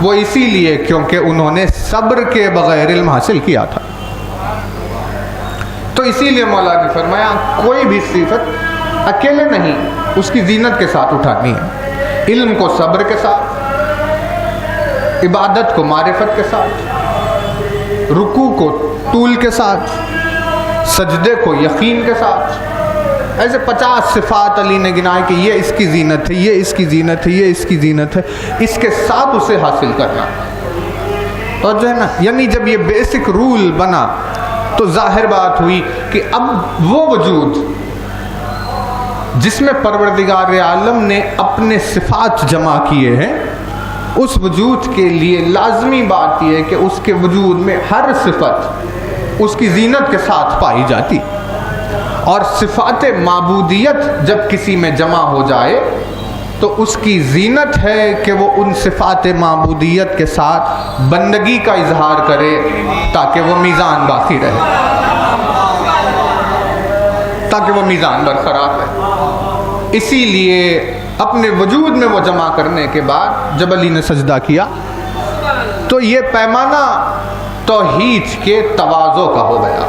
وہ اسی لیے کیونکہ انہوں نے صبر کے بغیر علم حاصل کیا تھا۔ تو اسی لیے مولا نے فرمایا کوئی بھی صفت اکیلے نہیں، اس کی زینت کے ساتھ اٹھانی ہے۔ علم کو صبر کے ساتھ، عبادت کو معرفت کے ساتھ، رکوع کو طول کے ساتھ، سجدے کو یقین کے ساتھ، ایسے 50 صفات علی نے گنائے کہ یہ اس کی زینت ہے، یہ اس کی زینت ہے، یہ اس کی زینت ہے، اس کے ساتھ اسے حاصل کرنا۔ اور جو ہے نا، یعنی جب یہ بیسک رول بنا تو ظاہر بات ہوئی کہ اب وہ وجود جس میں پروردگار عالم نے اپنے صفات جمع کیے ہیں، اس وجود کے لیے لازمی بات یہ ہے کہ اس کے وجود میں ہر صفت اس کی زینت کے ساتھ پائی جاتی، اور صفات معبودیت جب کسی میں جمع ہو جائے تو اس کی زینت ہے کہ وہ ان صفات معبودیت کے ساتھ بندگی کا اظہار کرے تاکہ وہ میزان باقی رہے، تاکہ وہ میزان برقرار رہے۔ اسی لیے اپنے وجود میں وہ جمع کرنے کے بعد جب علی نے سجدہ کیا تو یہ پیمانہ توحید کے تواضع کا ہو گیا،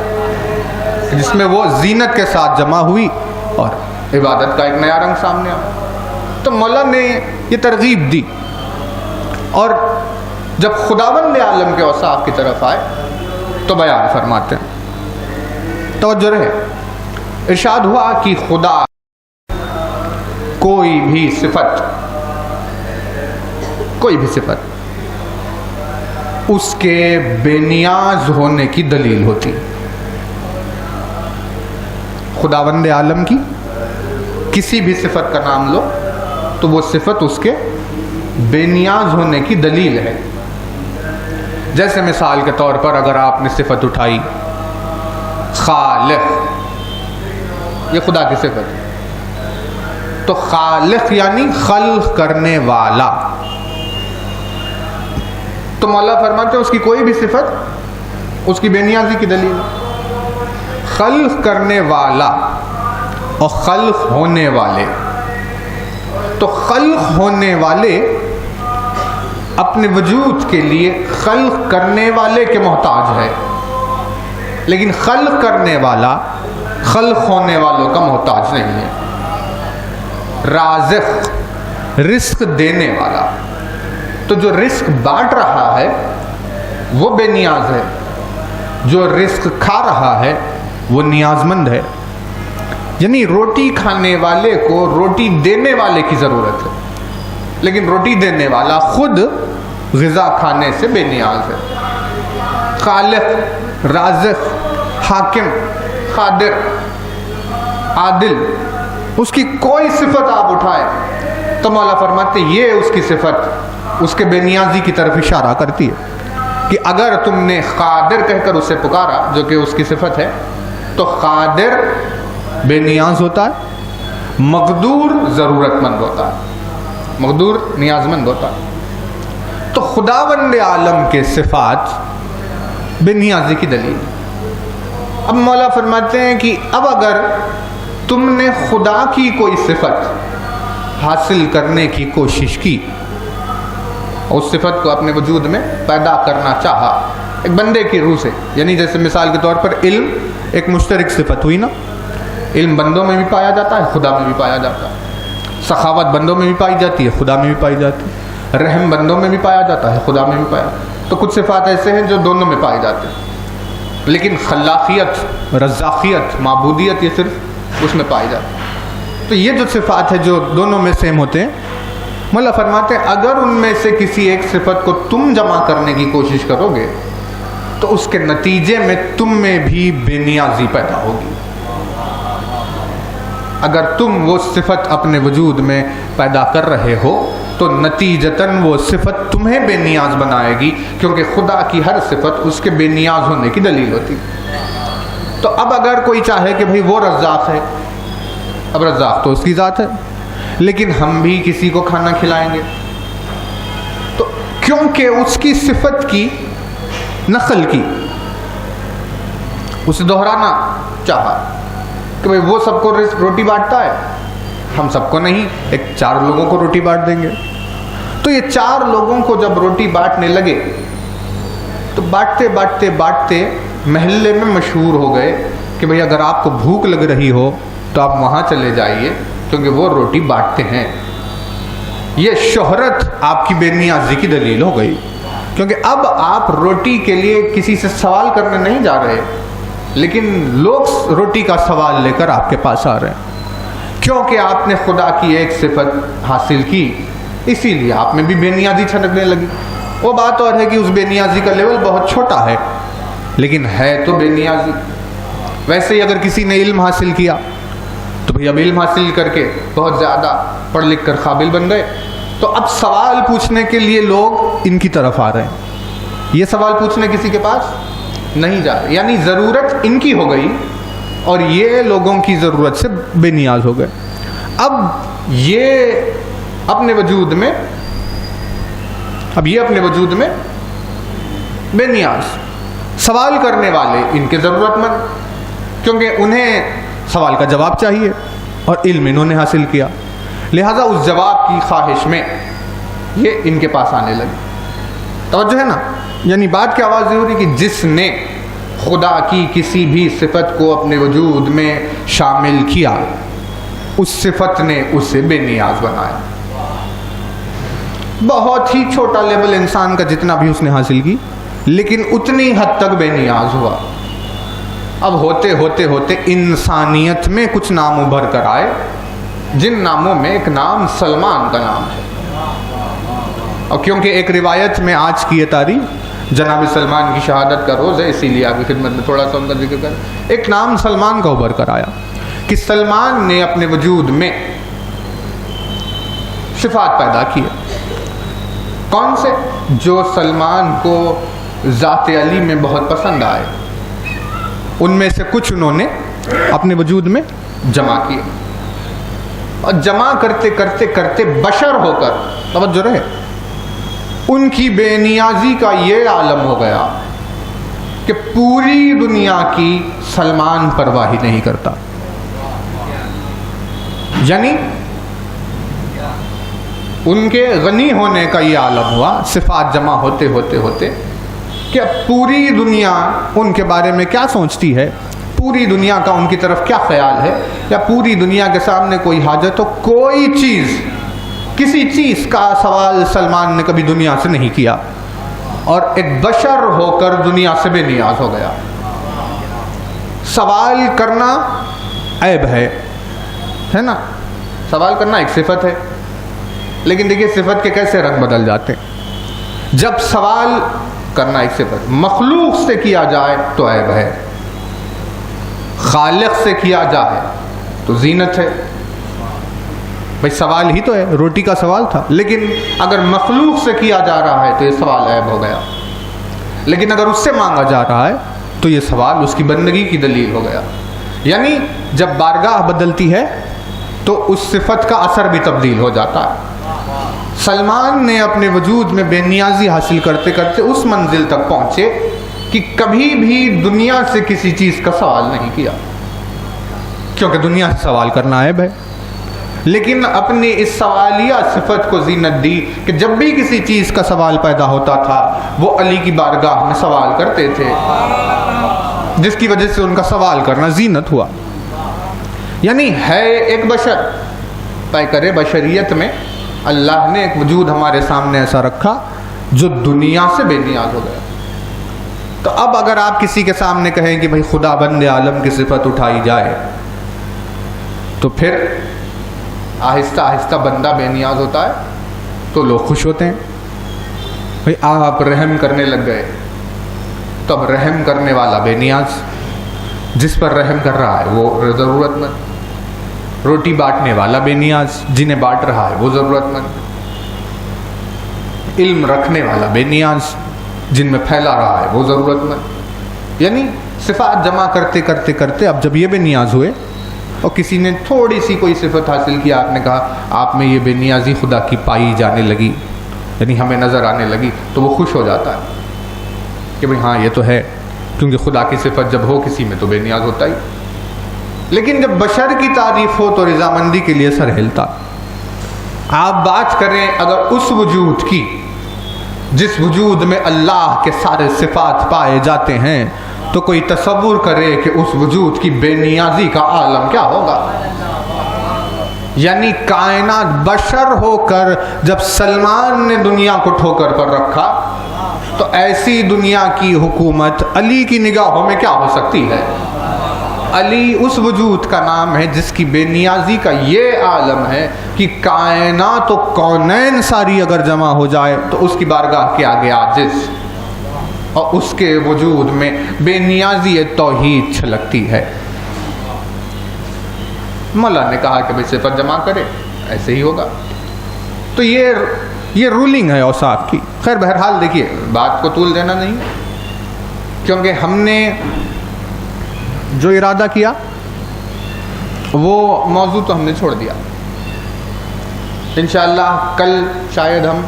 جس میں وہ زینت کے ساتھ جمع ہوئی اور عبادت کا ایک نیا رنگ سامنے آیا۔ تو مولا نے یہ ترغیب دی، اور جب خداوند عالم کے اوصاف کی طرف آئے تو بیان فرماتے ہیں۔ توجہ رہے، ارشاد ہوا کہ خدا کوئی بھی صفت اس کے بے نیاز ہونے کی دلیل ہوتی۔ خداوند عالم کی کسی بھی صفت کا نام لو تو وہ صفت اس کے بے نیاز ہونے کی دلیل ہے۔ جیسے مثال کے طور پر اگر آپ نے صفت اٹھائی خالق، یہ خدا کی صفت ہے، تو خالق یعنی خلق کرنے والا، تو مولا فرماتے ہیں اس کی کوئی بھی صفت اس کی بے نیازی کی دلیل ہے۔ خلق کرنے والا اور خلق ہونے والے، تو خلق ہونے والے اپنے وجود کے لیے خلق کرنے والے کے محتاج ہے، لیکن خلق کرنے والا خلق ہونے والوں کا محتاج نہیں ہے۔ رازق، رزق دینے والا، تو جو رزق بانٹ رہا ہے وہ بے نیاز ہے، جو رزق کھا رہا ہے وہ نیاز مند ہے۔ یعنی روٹی کھانے والے کو روٹی دینے والے کی ضرورت ہے، لیکن روٹی دینے والا خود غذا کھانے سے بے نیاز ہے۔ خالق، رازق، حاکم، قادر، عادل، اس کی کوئی صفت آپ اٹھائیں تو مولا فرماتے یہ اس کی صفت اس کے بے نیازی کی طرف اشارہ کرتی ہے، کہ اگر تم نے قادر کہہ کر اسے پکارا جو کہ اس کی صفت ہے، تو قادر بے نیاز ہوتا ہے، مقدور ضرورت مند ہوتا ہے، مقدور نیاز مند ہوتا ہے۔ تو خداوند عالم کے صفات بے نیازی کی دلیل۔ اب مولا فرماتے ہیں کہ اب اگر تم نے خدا کی کوئی صفت حاصل کرنے کی کوشش کی، اس صفت کو اپنے وجود میں پیدا کرنا چاہا ایک بندے کی روح سے، یعنی جیسے مثال کے طور پر علم ایک مشترک صفت ہوئی نا، علم بندوں میں بھی پایا جاتا ہے، خدا میں بھی پایا جاتا ہے، سخاوت بندوں میں بھی پائی جاتی ہے، خدا میں بھی پائی جاتی ہے، رحم بندوں میں بھی پایا جاتا ہے، خدا میں بھی پایا، تو کچھ صفات ایسے ہیں جو دونوں میں پائے جاتے ہیں، لیکن خلاقیت، رزاقیت، معبودیت یہ صرف اس میں پائی جاتی ہے۔ تو یہ جو صفات ہے جو دونوں میں سیم ہوتے ہیں، مولا فرماتے ہیں اگر ان میں سے کسی ایک صفت کو تم جمع کرنے کی کوشش کرو گے تو اس کے نتیجے میں تم میں بھی بے نیازی پیدا ہوگی۔ اگر تم وہ صفت اپنے وجود میں پیدا کر رہے ہو تو نتیجتاً وہ صفت تمہیں بے نیاز بنائے گی، کیونکہ خدا کی ہر صفت اس کے بے نیاز ہونے کی دلیل ہوتی۔ تو اب اگر کوئی چاہے کہ بھئی وہ رزاق ہے، اب رزاق تو اس کی ذات ہے، لیکن ہم بھی کسی کو کھانا کھلائیں گے، تو کیونکہ اس کی صفت کی نقل کی، اسے دہرانا چاہا کہ بھئی وہ سب کو روٹی بانٹتا ہے، ہم سب کو نہیں، ایک 4 لوگوں کو روٹی بانٹ دیں گے۔ تو یہ 4 لوگوں کو جب روٹی بانٹنے لگے تو بانٹتے بانٹتے بانٹتے محلے میں مشہور ہو گئے کہ بھئی اگر آپ کو بھوک لگ رہی ہو تو آپ وہاں چلے جائیے، کیونکہ وہ روٹی بانٹتے ہیں۔ یہ شہرت آپ کی بے نیازی کی دلیل ہو گئی، کیونکہ اب آپ روٹی کے لیے کسی سے سوال کرنے نہیں جا رہے، لیکن لوگ روٹی کا سوال لے کر آپ کے پاس آ رہے ہیں، کیونکہ آپ نے خدا کی ایک صفت حاصل کی، اسی لیے آپ میں بھی بے نیازی چھنکنے لگی۔ وہ بات اور ہے کہ اس بے نیازی کا لیول بہت چھوٹا ہے، لیکن ہے تو بے نیازی۔ ویسے ہی اگر کسی نے علم حاصل کیا تو بھئی اب علم حاصل کر کے بہت زیادہ پڑھ لکھ کر قابل بن گئے، تو اب سوال پوچھنے کے لیے لوگ ان کی طرف آ رہے ہیں، یہ سوال پوچھنے کسی کے پاس نہیں جا رہے، یعنی ضرورت ان کی ہو گئی اور یہ لوگوں کی ضرورت سے بے نیاز ہو گئے۔ اب یہ اپنے وجود میں بے نیاز، سوال کرنے والے ان کے ضرورت مند، کیونکہ انہیں سوال کا جواب چاہیے اور علم انہوں نے حاصل کیا، لہذا اس جواب کی خواہش میں یہ ان کے پاس آنے لگے۔ توجہ ہے نا؟ یعنی بات کی آواز یہ ہو رہی کہ جس نے خدا کی کسی بھی صفت کو اپنے وجود میں شامل کیا اس صفت نے اسے بے نیاز بنایا. بہت ہی چھوٹا لیول انسان کا جتنا بھی اس نے حاصل کی، لیکن اتنی حد تک بے نیاز ہوا. اب ہوتے ہوتے ہوتے انسانیت میں کچھ نام ابھر کر آئے، جن ناموں میں ایک نام سلمان کا نام ہے. اور کیونکہ ایک روایت میں آج کی یہ تاریخ جناب سلمان کی شہادت کا روز ہے، اسی لیے آپ کی خدمت میں تھوڑا سا ان کا ذکر کر. ایک نام سلمان کا ابھر کر آیا کہ سلمان نے اپنے وجود میں صفات پیدا کی. کون سے؟ جو سلمان کو ذات علی میں بہت پسند آئے، ان میں سے کچھ انہوں نے اپنے وجود میں جمع کیے. اور جمع کرتے کرتے کرتے بشر ہو کر، توجہ رہے، ان کی بے نیازی کا یہ عالم ہو گیا کہ پوری دنیا کی سلمان پرواہ نہیں کرتا. یعنی ان کے غنی ہونے کا یہ عالم ہوا، صفات جمع ہوتے ہوتے ہوتے کہ اب پوری دنیا ان کے بارے میں کیا سوچتی ہے، پوری دنیا کا ان کی طرف کیا خیال ہے، یا پوری دنیا کے سامنے کوئی حاجت ہو، کوئی چیز، کسی چیز کا سوال سلمان نے کبھی دنیا سے نہیں کیا. اور ایک بشر ہو کر دنیا سے بے نیاز ہو گیا. سوال کرنا عیب ہے نا، سوال کرنا ایک صفت ہے، لیکن دیکھیے صفت کے کیسے رنگ بدل جاتے ہیں. جب سوال کرنا ایک صفت مخلوق سے کیا جائے تو عیب ہے، خالق سے کیا جائے تو زینت ہے. بھئی سوال ہی تو ہے، روٹی کا سوال تھا، لیکن اگر مخلوق سے کیا جا رہا ہے تو یہ سوال عیب ہو گیا. لیکن اگر اس سے مانگا جا رہا ہے تو یہ سوال اس کی بندگی کی دلیل ہو گیا. یعنی جب بارگاہ بدلتی ہے تو اس صفت کا اثر بھی تبدیل ہو جاتا ہے. سلمان نے اپنے وجود میں بے نیازی حاصل کرتے کرتے اس منزل تک پہنچے کہ کبھی بھی دنیا سے کسی چیز کا سوال نہیں کیا، کیونکہ دنیا سے سوال کرنا عیب ہے. لیکن اپنی اس سوالیہ صفت کو زینت دی کہ جب بھی کسی چیز کا سوال پیدا ہوتا تھا وہ علی کی بارگاہ میں سوال کرتے تھے، جس کی وجہ سے ان کا سوال کرنا زینت ہوا. یعنی ہے ایک بشر، طے کرے بشریت میں اللہ نے ایک وجود ہمارے سامنے ایسا رکھا جو دنیا سے بے نیاز ہو گیا. تو اب اگر آپ کسی کے سامنے کہیں کہ بھئی خدا بند عالم کی صفت اٹھائی جائے تو پھر آہستہ آہستہ بندہ بے نیاز ہوتا ہے تو لوگ خوش ہوتے ہیں. بھئی آپ رحم کرنے لگ گئے تو اب رحم کرنے والا بے نیاز، جس پر رحم کر رہا ہے وہ ضرورت مند. روٹی بانٹنے والا بے نیاز، جنہیں بانٹ رہا ہے وہ ضرورت مند. علم رکھنے والا بے نیاز، جن میں پھیلا رہا ہے وہ ضرورت مند. یعنی صفات جمع کرتے کرتے کرتے اب جب یہ بے نیاز ہوئے اور کسی نے تھوڑی سی کوئی صفت حاصل کیا، آپ نے کہا آپ میں یہ بے نیازی خدا کی پائی جانے لگی، یعنی ہمیں نظر آنے لگی، تو وہ خوش ہو جاتا ہے کہ بھئی ہاں یہ تو ہے، کیونکہ خدا کی صفت جب ہو کسی میں تو بے نیاز ہوتا ہی. لیکن جب بشر کی تعریف ہو تو رضامندی کے لیے سر ہلتا. آپ بات کریں اگر اس وجود کی جس وجود میں اللہ کے سارے صفات پائے جاتے ہیں تو کوئی تصور کرے کہ اس وجود کی بے نیازی کا عالم کیا ہوگا. یعنی کائنات بشر ہو کر جب سلمان نے دنیا کو ٹھوکر پر رکھا تو ایسی دنیا کی حکومت علی کی نگاہوں میں کیا ہو سکتی ہے. علی اس وجود کا نام ہے جس کی بے نیازی کا یہ عالم ہے کہ کائنات و کونین ساری اگر جمع ہو جائے تو اس کی بارگاہ کے آگے عاجز، اور اس کے وجود میں بے نیازی توحید چھلکتی ہے. مولا نے کہا کہ بھئی صفت جمع کرے، ایسے ہی ہوگا. تو یہ رولنگ ہے اوصاف کی. خیر بہرحال دیکھیے بات کو طول دینا نہیں، کیونکہ ہم نے جو ارادہ کیا وہ موضوع تو ہم نے چھوڑ دیا. انشاءاللہ کل شاید ہم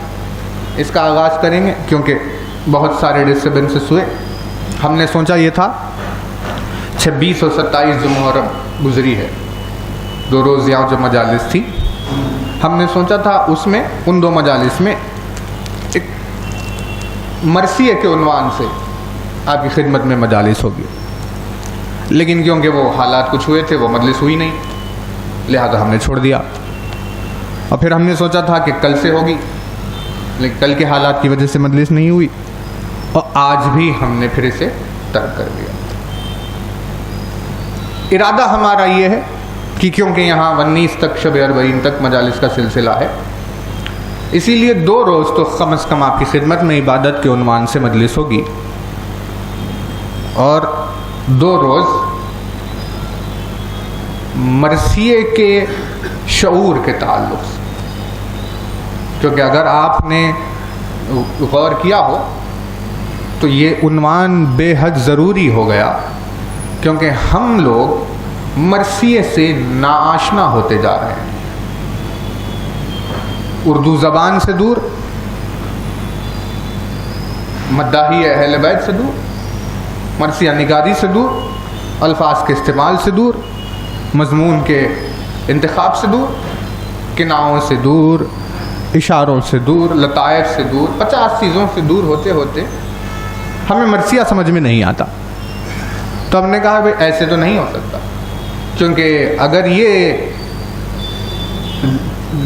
اس کا آغاز کریں گے، کیونکہ بہت سارے ڈسٹربنسز ہوئے. ہم نے سوچا یہ تھا 26 اور 27 جو محرم گزری ہے، 2 روز یہاں جو مجالس تھی، ہم نے سوچا تھا اس میں ان 2 مجالس میں ایک مرثیہ کے عنوان سے آپ کی خدمت میں مجالس ہوگی، لیکن کیونکہ وہ حالات کچھ ہوئے تھے وہ مجلس ہوئی نہیں، لہذا ہم نے چھوڑ دیا۔ اور پھر ہم نے سوچا تھا کہ کل سے ہوگی، لیکن کل کے حالات کی وجہ سے مجلس نہیں ہوئی، اور آج بھی ہم نے پھر اسے ترک کر دیا۔ ارادہ ہمارا یہ ہے کہ کیونکہ یہاں 19 تک شب اربعین تک مجالس کا سلسلہ ہے، اسی لیے 2 روز تو کم از کم آپ کی خدمت میں عبادت کے عنوان سے مجلس ہوگی، اور 2 روز مرثیے کے شعور کے تعلق سے، کیونکہ اگر آپ نے غور کیا ہو تو یہ عنوان بے حد ضروری ہو گیا، کیونکہ ہم لوگ مرثیے سے ناآشنا ہوتے جا رہے ہیں، اردو زبان سے دور، مداحی اہل بیت سے دور، مرثیہ نگاری سے دور، الفاظ کے استعمال سے دور، مضمون کے انتخاب سے دور، کناؤں سے دور، اشاروں سے دور، لطائف سے دور، 50 چیزوں سے دور ہوتے ہوتے ہمیں مرثیہ سمجھ میں نہیں آتا۔ تو ہم نے کہا بھائی ایسے تو نہیں ہو سکتا، کیونکہ اگر یہ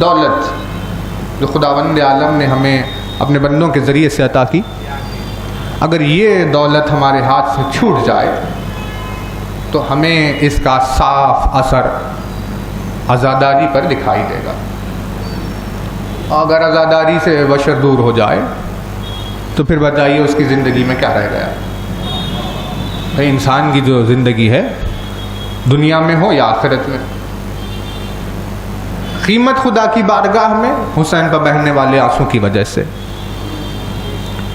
دولت جو خداوند عالم نے ہمیں اپنے بندوں کے ذریعے سے عطا کی، اگر یہ دولت ہمارے ہاتھ سے چھوٹ جائے تو ہمیں اس کا صاف اثر عزاداری پر دکھائی دے گا، اور اگر عزاداری سے بشر دور ہو جائے تو پھر بتائیے اس کی زندگی میں کیا رہ گیا۔ بھائی انسان کی جو زندگی ہے دنیا میں ہو یا آخرت میں، قیمت خدا کی بارگاہ میں حسین پر بہنے والے آنسوں کی وجہ سے۔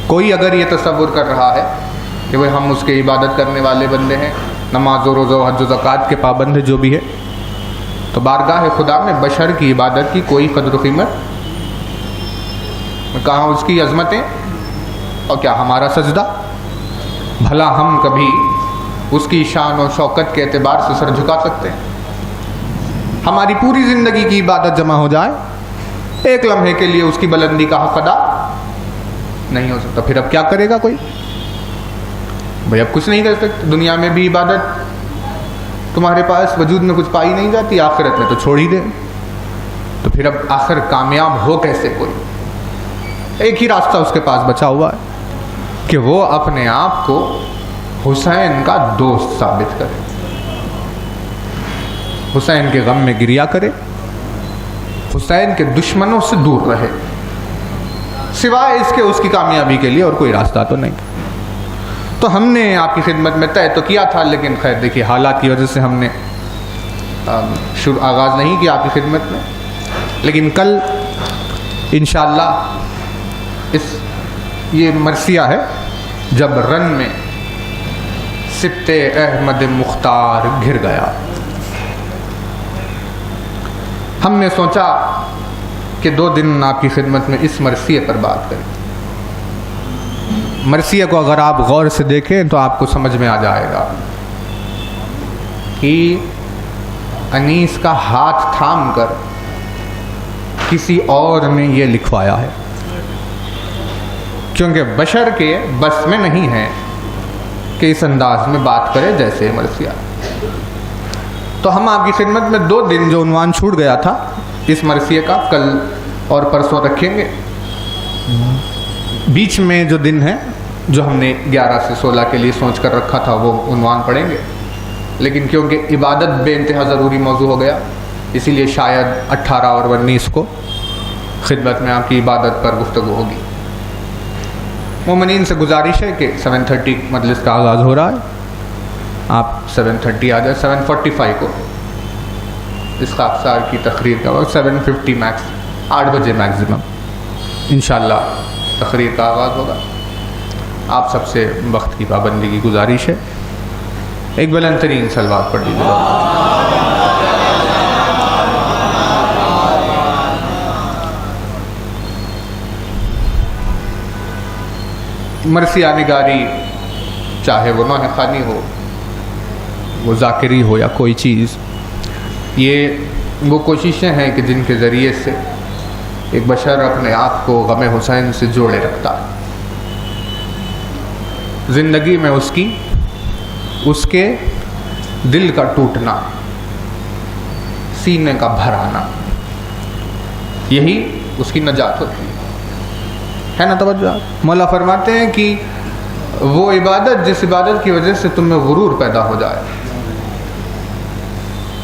کوئی اگر یہ تصور کر رہا ہے کہ وہ ہم اس کے عبادت کرنے والے بندے ہیں، نماز و روزہ و حج و زکوٰۃ کے پابند ہے جو بھی ہے، تو بارگاہ خدا میں بشر کی عبادت کی کوئی قدر و قیمت، کہاں اس کی عظمتیں اور کیا ہمارا سجدہ؟ بھلا ہم کبھی اس کی شان و شوکت کے اعتبار سے سر جھکا سکتے ہیں؟ ہماری پوری زندگی کی عبادت جمع ہو جائے، ایک لمحے کے لیے اس کی بلندی کا حق ادا نہیں ہو سکتا، پھر اب کیا کرے گا کوئی؟ بھائی اب کچھ نہیں کر سکتے، دنیا میں بھی عبادت تمہارے پاس وجود میں کچھ پائی نہیں جاتی، آخرت میں تو چھوڑ ہی دے، تو پھر اب آخر کامیاب ہو کیسے کوئی؟ ایک ہی راستہ اس کے پاس بچا ہوا ہے کہ وہ اپنے آپ کو حسین کا دوست ثابت کرے، حسین کے غم میں گریا کرے، حسین کے دشمنوں سے دور رہے، سوائے اس کے اس کی کامیابی کے لیے اور کوئی راستہ تو نہیں۔ تو ہم نے آپ کی خدمت میں طے تو کیا تھا، لیکن خیر دیکھیے حالات کی وجہ سے ہم نے آغاز نہیں کیا آپ کی خدمت میں، لیکن کل انشاءاللہ یہ مرثیہ ہے جب رن میں سبط احمد مختار گر گیا۔ ہم نے سوچا کہ 2 دن آپ کی خدمت میں اس مرثیے پر بات کریں۔ مرثیے کو اگر آپ غور سے دیکھیں تو آپ کو سمجھ میں آ جائے گا کہ انیس کا ہاتھ تھام کر کسی اور نے یہ لکھوایا ہے، کیونکہ بشر کے بس میں نہیں ہے کہ اس انداز میں بات کرے جیسے مرثیہ۔ تو ہم آپ کی خدمت میں 2 دن جو عنوان چھوٹ گیا تھا اس مرثیے کا کل اور پرسوں رکھیں گے، بیچ میں جو دن ہے جو ہم نے 11 سے 16 کے لیے سوچ کر رکھا تھا وہ عنوان پڑھیں گے، لیکن کیونکہ عبادت بے انتہا ضروری موضوع ہو گیا اسی لیے شاید 18 اور 19 کو خدمت میں آپ کی عبادت پر گفتگو ہوگی۔ مومنین سے گزارش ہے کہ 7:30 مجلس کا آغاز ہو رہا ہے، آپ 7:30 آ جائیں۔ 7:45 کو اس خاکسار کی تقریر کا وقت، 7:50 میکس، 8 بجے میکزیمم انشاءاللہ تقریر کا آغاز ہوگا۔ آپ سب سے وقت کی پابندی کی گزارش ہے، ایک بلند ترین صلوات پڑھ لیجیے۔ مرثیہ نگاری چاہے وہ نوحہ خوانی ہو، وہ ذاکری ہو یا کوئی چیز، یہ وہ کوششیں ہیں کہ جن کے ذریعے سے ایک بشر اپنے آپ کو غم حسین سے جوڑے رکھتا ہے۔ زندگی میں اس کے دل کا ٹوٹنا، سینے کا بھر آنا، یہی اس کی نجات ہوتی ہے نا توجہ؟ مولا فرماتے ہیں کہ وہ عبادت جس عبادت کی وجہ سے تم میں غرور پیدا ہو جائے،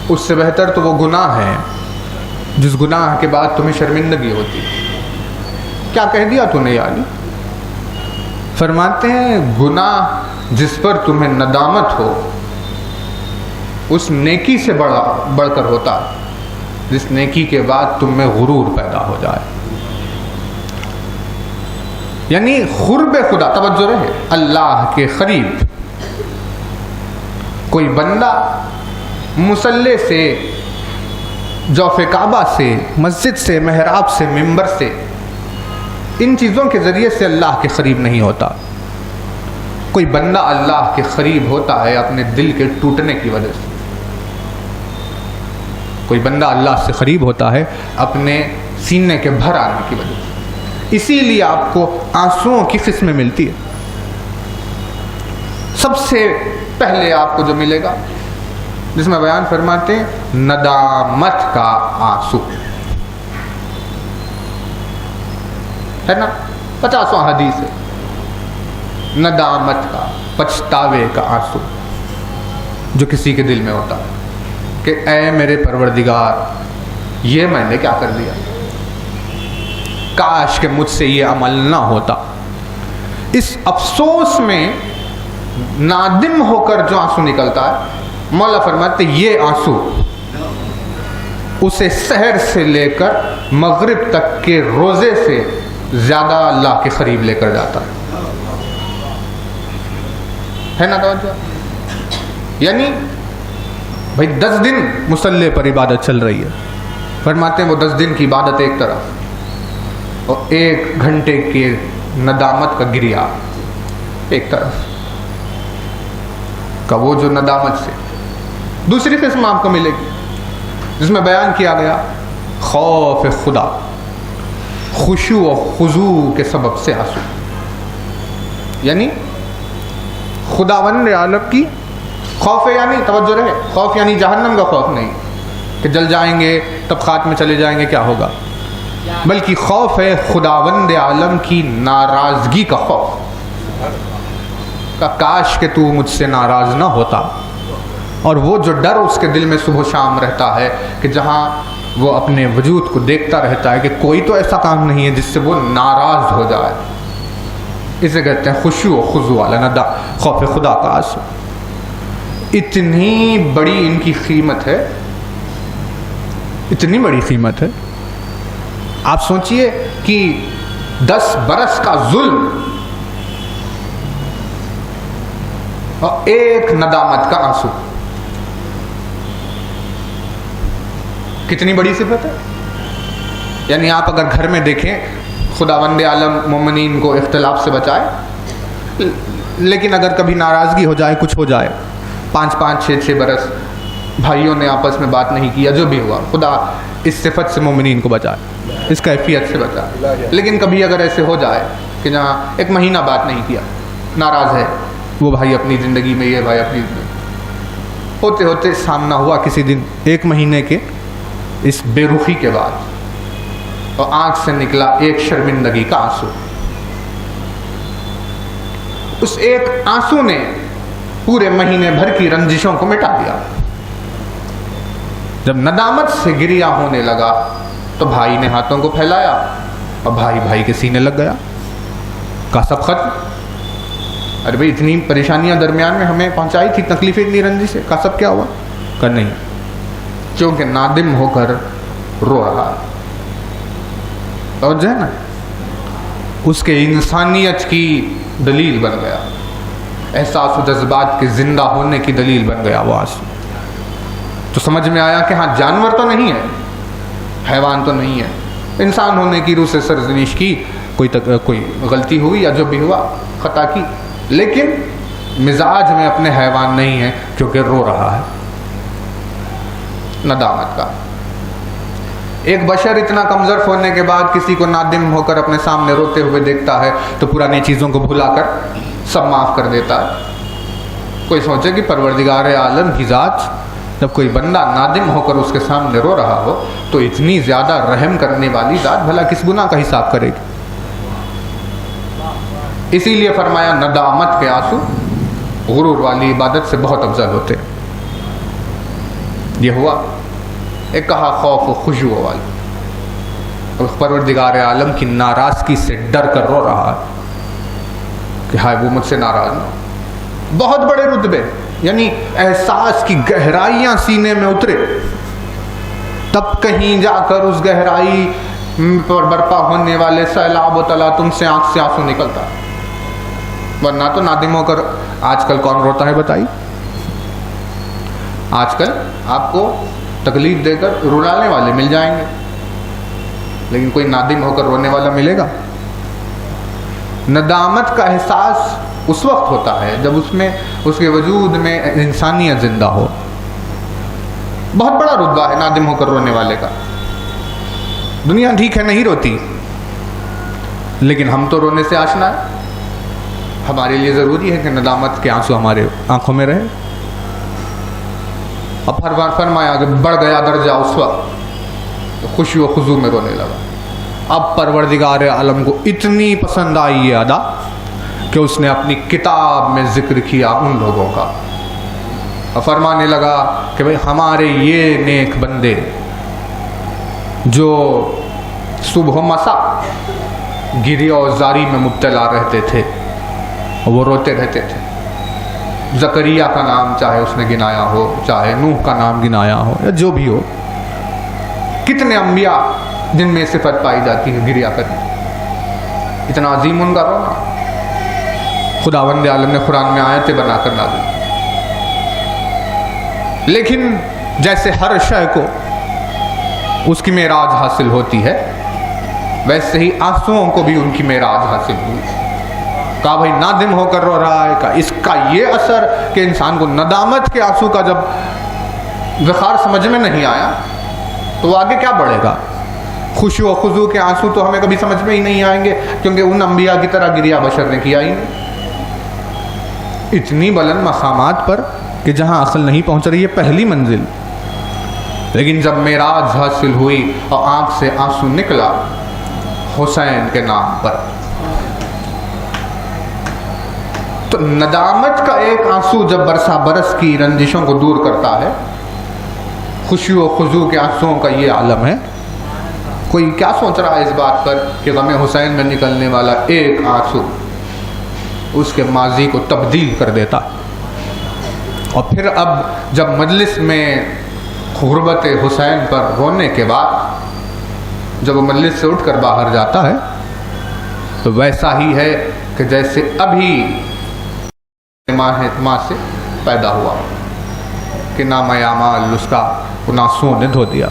اس سے بہتر تو وہ گناہ ہے جس گناہ کے بعد تمہیں شرمندگی ہوتی۔ کیا کہہ دیا تو نے یا علی؟ فرماتے ہیں گناہ جس پر تمہیں ندامت ہو اس نیکی سے بڑھ کر ہوتا جس نیکی کے بعد تم میں غرور پیدا ہو جائے۔ یعنی قرب خدا، توجہ رہے، اللہ کے قریب کوئی بندہ مصلی سے، جوف کعبہ سے، مسجد سے، محراب سے، ممبر سے، ان چیزوں کے ذریعے سے اللہ کے قریب نہیں ہوتا۔ کوئی بندہ اللہ کے قریب ہوتا ہے اپنے دل کے ٹوٹنے کی وجہ سے، کوئی بندہ اللہ سے قریب ہوتا ہے اپنے سینے کے بھر آنے کی وجہ سے۔ اسی لیے آپ کو آنسوؤں کی قسمیں ملتی ہے۔ سب سے پہلے آپ کو جو ملے گا، جس میں بیان فرماتے ہیں ندامت کا آنسو، ہے نا؟ 50واں حدیث ہے، ندامت کا، پچھتاوے کا آنسو جو کسی کے دل میں ہوتا ہے کہ اے میرے پروردگار، یہ میں نے کیا کر دیا، کاش کہ مجھ سے یہ عمل نہ ہوتا۔ اس افسوس میں نادم ہو کر جو آنسو نکلتا ہے، مولا فرماتے یہ آنسو اسے سحر سے لے کر مغرب تک کے روزے سے زیادہ اللہ کے قریب لے کر جاتا ہے نا توجہ؟ یعنی بھائی 10 دن مصلی پر عبادت چل رہی ہے، فرماتے ہیں وہ 10 دن کی عبادت ایک طرف اور 1 گھنٹے کے ندامت کا گریا ایک طرف کا، وہ جو ندامت سے دوسری قسم آپ کو ملے گی جس میں بیان کیا گیا خوف خدا، خشوع و خضوع کے سبب سے آنسو، یعنی خداوند عالم کی خوف، یعنی توجہ رہے، خوف یعنی جہنم کا خوف نہیں کہ جل جائیں گے تب خاتمے میں چلے جائیں گے کیا ہوگا، بلکہ خوف ہے خداوند عالم کی ناراضگی کا خوف، کہ کاش کہ تو مجھ سے ناراض نہ ہوتا۔ اور وہ جو ڈر اس کے دل میں صبح و شام رہتا ہے کہ جہاں وہ اپنے وجود کو دیکھتا رہتا ہے کہ کوئی تو ایسا کام نہیں ہے جس سے وہ ناراض ہو جائے، اسے کہتے ہیں خشوع و خضوع والا ندا، خوف خدا کا آنسو۔ اتنی بڑی ان کی قیمت ہے، اتنی بڑی قیمت ہے۔ آپ سوچئے کہ 10 برس کا ظلم اور ایک ندامت کا آنسو کتنی بڑی صفت ہے۔ یعنی آپ اگر گھر میں دیکھیں، خداوند عالم مومنین کو اختلاف سے بچائے، لیکن اگر کبھی ناراضگی ہو جائے، کچھ ہو جائے، 5 6 برس بھائیوں نے آپس میں بات نہیں کیا، جو بھی ہوا، خدا اس صفت سے مومنین کو بچائے، اس کیفیت سے بچائے۔ لیکن کبھی اگر ایسے ہو جائے کہ جہاں 1 مہینہ بات نہیں کیا، ناراض ہے وہ بھائی اپنی زندگی میں، یہ بھائی اپنی زندگی، ہوتے ہوتے سامنا ہوا کسی دن 1 مہینے کے اس بے رخی کے بعد، اور آنکھ سے نکلا ایک شرمندگی کا آنسو، اس ایک آنسو نے پورے مہینے بھر کی رنجشوں کو مٹا دیا۔ جب ندامت سے گریا ہونے لگا تو بھائی نے ہاتھوں کو پھیلایا اور بھائی کے سینے لگ گیا، کہا سب ختم۔ ارے بھائی اتنی پریشانیاں درمیان میں ہمیں پہنچائی تھی، تکلیفیں اتنی رنجش ہے، کہا سب کیا ہوا؟ کہا نہیں، چونکہ نادم ہو کر رو رہا، اور جو ہے نا اس کے انسانیت کی دلیل بن گیا، احساس و جذبات کے زندہ ہونے کی دلیل بن گیا وہ آنسو۔ تو سمجھ میں آیا کہ ہاں جانور تو نہیں ہے، حیوان تو نہیں ہے، انسان ہونے کی روح سے سرزنش کی، کوئی غلطی ہوئی یا جو بھی ہوا خطا کی، لیکن مزاج میں اپنے حیوان نہیں ہے کیونکہ رو رہا ہے ندامت کا۔ ایک بشر اتنا کمزور ہونے کے بعد کسی کو نادم ہو کر اپنے سامنے روتے ہوئے دیکھتا ہے تو پرانی چیزوں کو بھلا کر سب معاف کر دیتا ہے. کوئی سوچے کہ پروردگار عالم کی ذات جب کوئی بندہ نادم ہو کر اس کے سامنے رو رہا ہو تو اتنی زیادہ رحم کرنے والی ذات بھلا کس گناہ کا حساب کرے گی. اسی لیے فرمایا ندامت کے آنسو غرور والی عبادت سے بہت افضل ہوتے. یہ ہوا. ایک کہا خوف و خشوع والی، پروردگار عالم کی ناراضگی سے ڈر کر رو رہا ہے کہ ہائے وہ مجھ سے ناراض نہ ہو. بہت بڑے رتبے، یعنی احساس کی گہرائیاں سینے میں اترے تب کہیں جا کر اس گہرائی پر برپا ہونے والے سیلاب و تلاطم سے آنکھ سے آنسو نکلتا. ورنہ تو نادم ہو کر آج کل کون روتا ہے بتائیے؟ آج کل آپ کو تکلیف دے کر رلانے والے مل جائیں گے، لیکن کوئی نادم ہو کر رونے والا ملے گا؟ ندامت کا احساس اس وقت ہوتا ہے جب اس کے وجود میں انسانیت زندہ ہو. بہت بڑا رتبہ ہے نادم ہو کر رونے والے کا. دنیا ٹھیک ہے نہیں روتی، لیکن ہم تو رونے سے آشنا ہے. ہمارے لیے ضروری ہے کہ ندامت کے آنسو ہمارے آنکھوں میں رہے. اب فرمایا کہ بڑھ گیا درجہ اس وقت خوشی و خضوع میں رونے لگا. اب پروردگار عالم کو اتنی پسند آئی یہ ادا کہ اس نے اپنی کتاب میں ذکر کیا ان لوگوں کا، اور فرمانے لگا کہ بھئی ہمارے یہ نیک بندے جو صبح و مساء گریہ و زاری میں مبتلا رہتے تھے، وہ روتے رہتے تھے. زکریا کا نام چاہے اس نے گنایا ہو، چاہے نوح کا نام گنایا ہو، یا جو بھی ہو، کتنے انبیاء جن میں صفت پائی جاتی ہے گریہ کرنے. اتنا عظیم ان کا رونا خداوند عالم نے قرآن میں آیتیں بنا کر نازل. لیکن جیسے ہر شے کو اس کی معراج حاصل ہوتی ہے، ویسے ہی آنسوؤں کو بھی ان کی معراج حاصل ہوئی. کہا بھائی نادم ہو کر رو رہا ہے، کہ اس کا یہ اثر کہ انسان کو ندامت کے آنسو کا جب وقار سمجھ میں نہیں آیا تو وہ آگے کیا بڑھے گا؟ خوشی و خضوع کے آنسو تو ہمیں کبھی سمجھ میں ہی نہیں آئیں گے، کیونکہ ان انبیاء کی طرح گریہ بشر نے کیا ہی نہیں. اتنی بلند مقامات پر کہ جہاں عقل نہیں پہنچ رہی ہے پہلی منزل، لیکن جب معراج حاصل ہوئی اور آنکھ سے آنسو نکلا حسین کے نام پر، تو ندامت کا ایک آنسو جب برسا برس کی رنجشوں کو دور کرتا ہے، خوشی و خضوع کے آنسوؤں کا یہ عالم ہے. کوئی کیا سوچ رہا ہے اس بات پر کہ غم حسین میں نکلنے والا ایک آنسو اس کے ماضی کو تبدیل کر دیتا. اور پھر اب جب مجلس میں غربت حسین پر رونے کے بعد جب وہ مجلس سے اٹھ کر باہر جاتا ہے تو ویسا ہی ہے کہ جیسے ابھی ماں سے پیدا ہوا کہ نام اعمال اس کا ان آنسوؤں نے دھو دیا.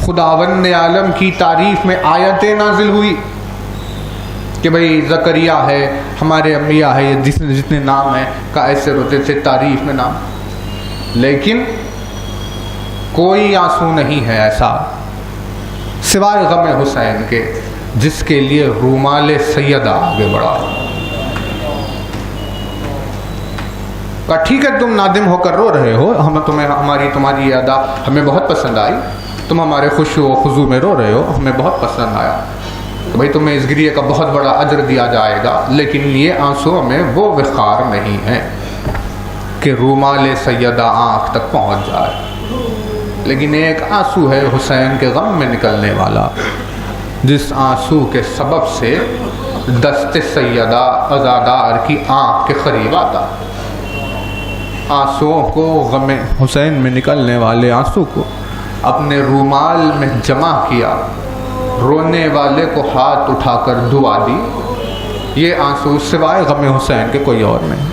خداوند عالم کی تعریف میں آیتیں نازل ہوئی کہ بھئی زکریا ہے، ہمارے انبیاء ہے، جتنے نام ہیں کا ایسے روتے تھے تعریف میں نام، لیکن کوئی آنسو نہیں ہے ایسا سوائے غم حسین کے جس کے لیے رومال سیدہ آگے بڑھا. کہا ٹھیک ہے تم نادم ہو کر رو رہے ہو، تمہاری یہ ادا ہمیں بہت پسند آئی، تم ہمارے خوش و خضوع میں رو رہے ہو، ہمیں بہت پسند آیا، تو بھائی تمہیں اس گریہ کا بہت بڑا اجر دیا جائے گا، لیکن یہ آنسو میں وہ وقار نہیں ہے کہ رومال سیدہ آنکھ تک پہنچ جائے، لیکن ایک آنسو ہے حسین کے غم میں نکلنے والا، جس آنسو کے سبب سے دست سیدہ عزادار کی آنکھ کے قریب آتا. آنسوؤں کو، غم حسین میں نکلنے والے آنسو کو اپنے رومال میں جمع کیا، رونے والے کو ہاتھ اٹھا کر دعا دی. یہ آنسو سوائے غم حسین کے کوئی اور نہیں.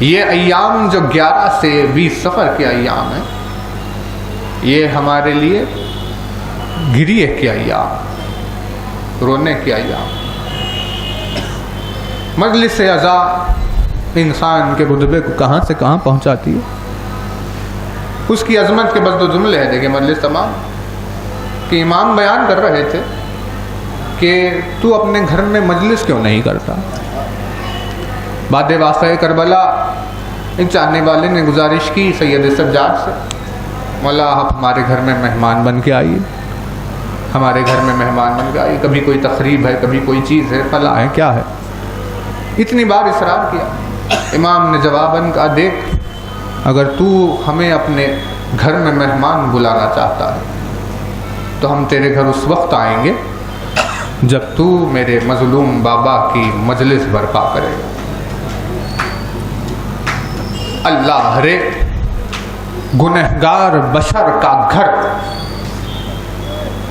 یہ ایام جو 11 سے 20 صفر کے ایام ہیں، یہ ہمارے لیے گریہ کے ایام، رونے کے ایام. مجلس عزا انسان کے رتبے کو کہاں سے کہاں پہنچاتی ہے. اس کی عظمت کے بس دو جملے ہیں. دیکھیں مجلس تمام کہ امام بیان کر رہے تھے کہ تو اپنے گھر میں مجلس کیوں نہیں کرتا؟ بعد واقعہ کربلا ایک چاہنے والے نے گزارش کی سید سجاد سے، مولا آپ ہمارے گھر میں مہمان بن کے آئیے، ہمارے گھر میں مہمان بن کے آئیے، کبھی کوئی تقریب ہے، کبھی کوئی چیز ہے، فلاں ہے، کیا ہے، اتنی بار اصرار کیا۔ امام نے جواباً کہا دیکھ، اگر تو ہمیں اپنے گھر میں مہمان بلانا چاہتا ہے تو ہم تیرے گھر اس وقت آئیں گے جب تو میرے مظلوم بابا کی مجلس برپا کرے گا۔ اللہ رے گنہگار بشر کا گھر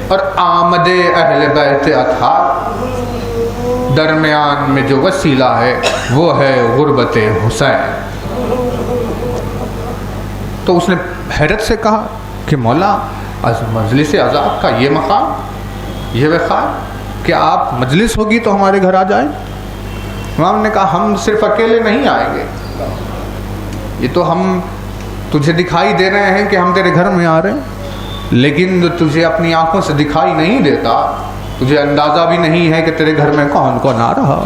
اور آمد اہل بیت اطہار، درمیان میں جو وسیلہ ہے وہ ہے غربت حسین۔ تو اس نے حیرت سے کہا کہ مولا مجلس عذاب کا یہ مقام، یہ وقار کہ آپ مجلس ہوگی تو ہمارے گھر آ جائیں۔ امام نے کہا ہم صرف اکیلے نہیں آئیں گے، یہ تو ہم تجھے دکھائی دے رہے ہیں کہ ہم تیرے گھر میں آ رہے ہیں، لیکن جو تجھے اپنی آنکھوں سے دکھائی نہیں دیتا، تجھے اندازہ بھی نہیں ہے کہ تیرے گھر میں کون کون آ رہا۔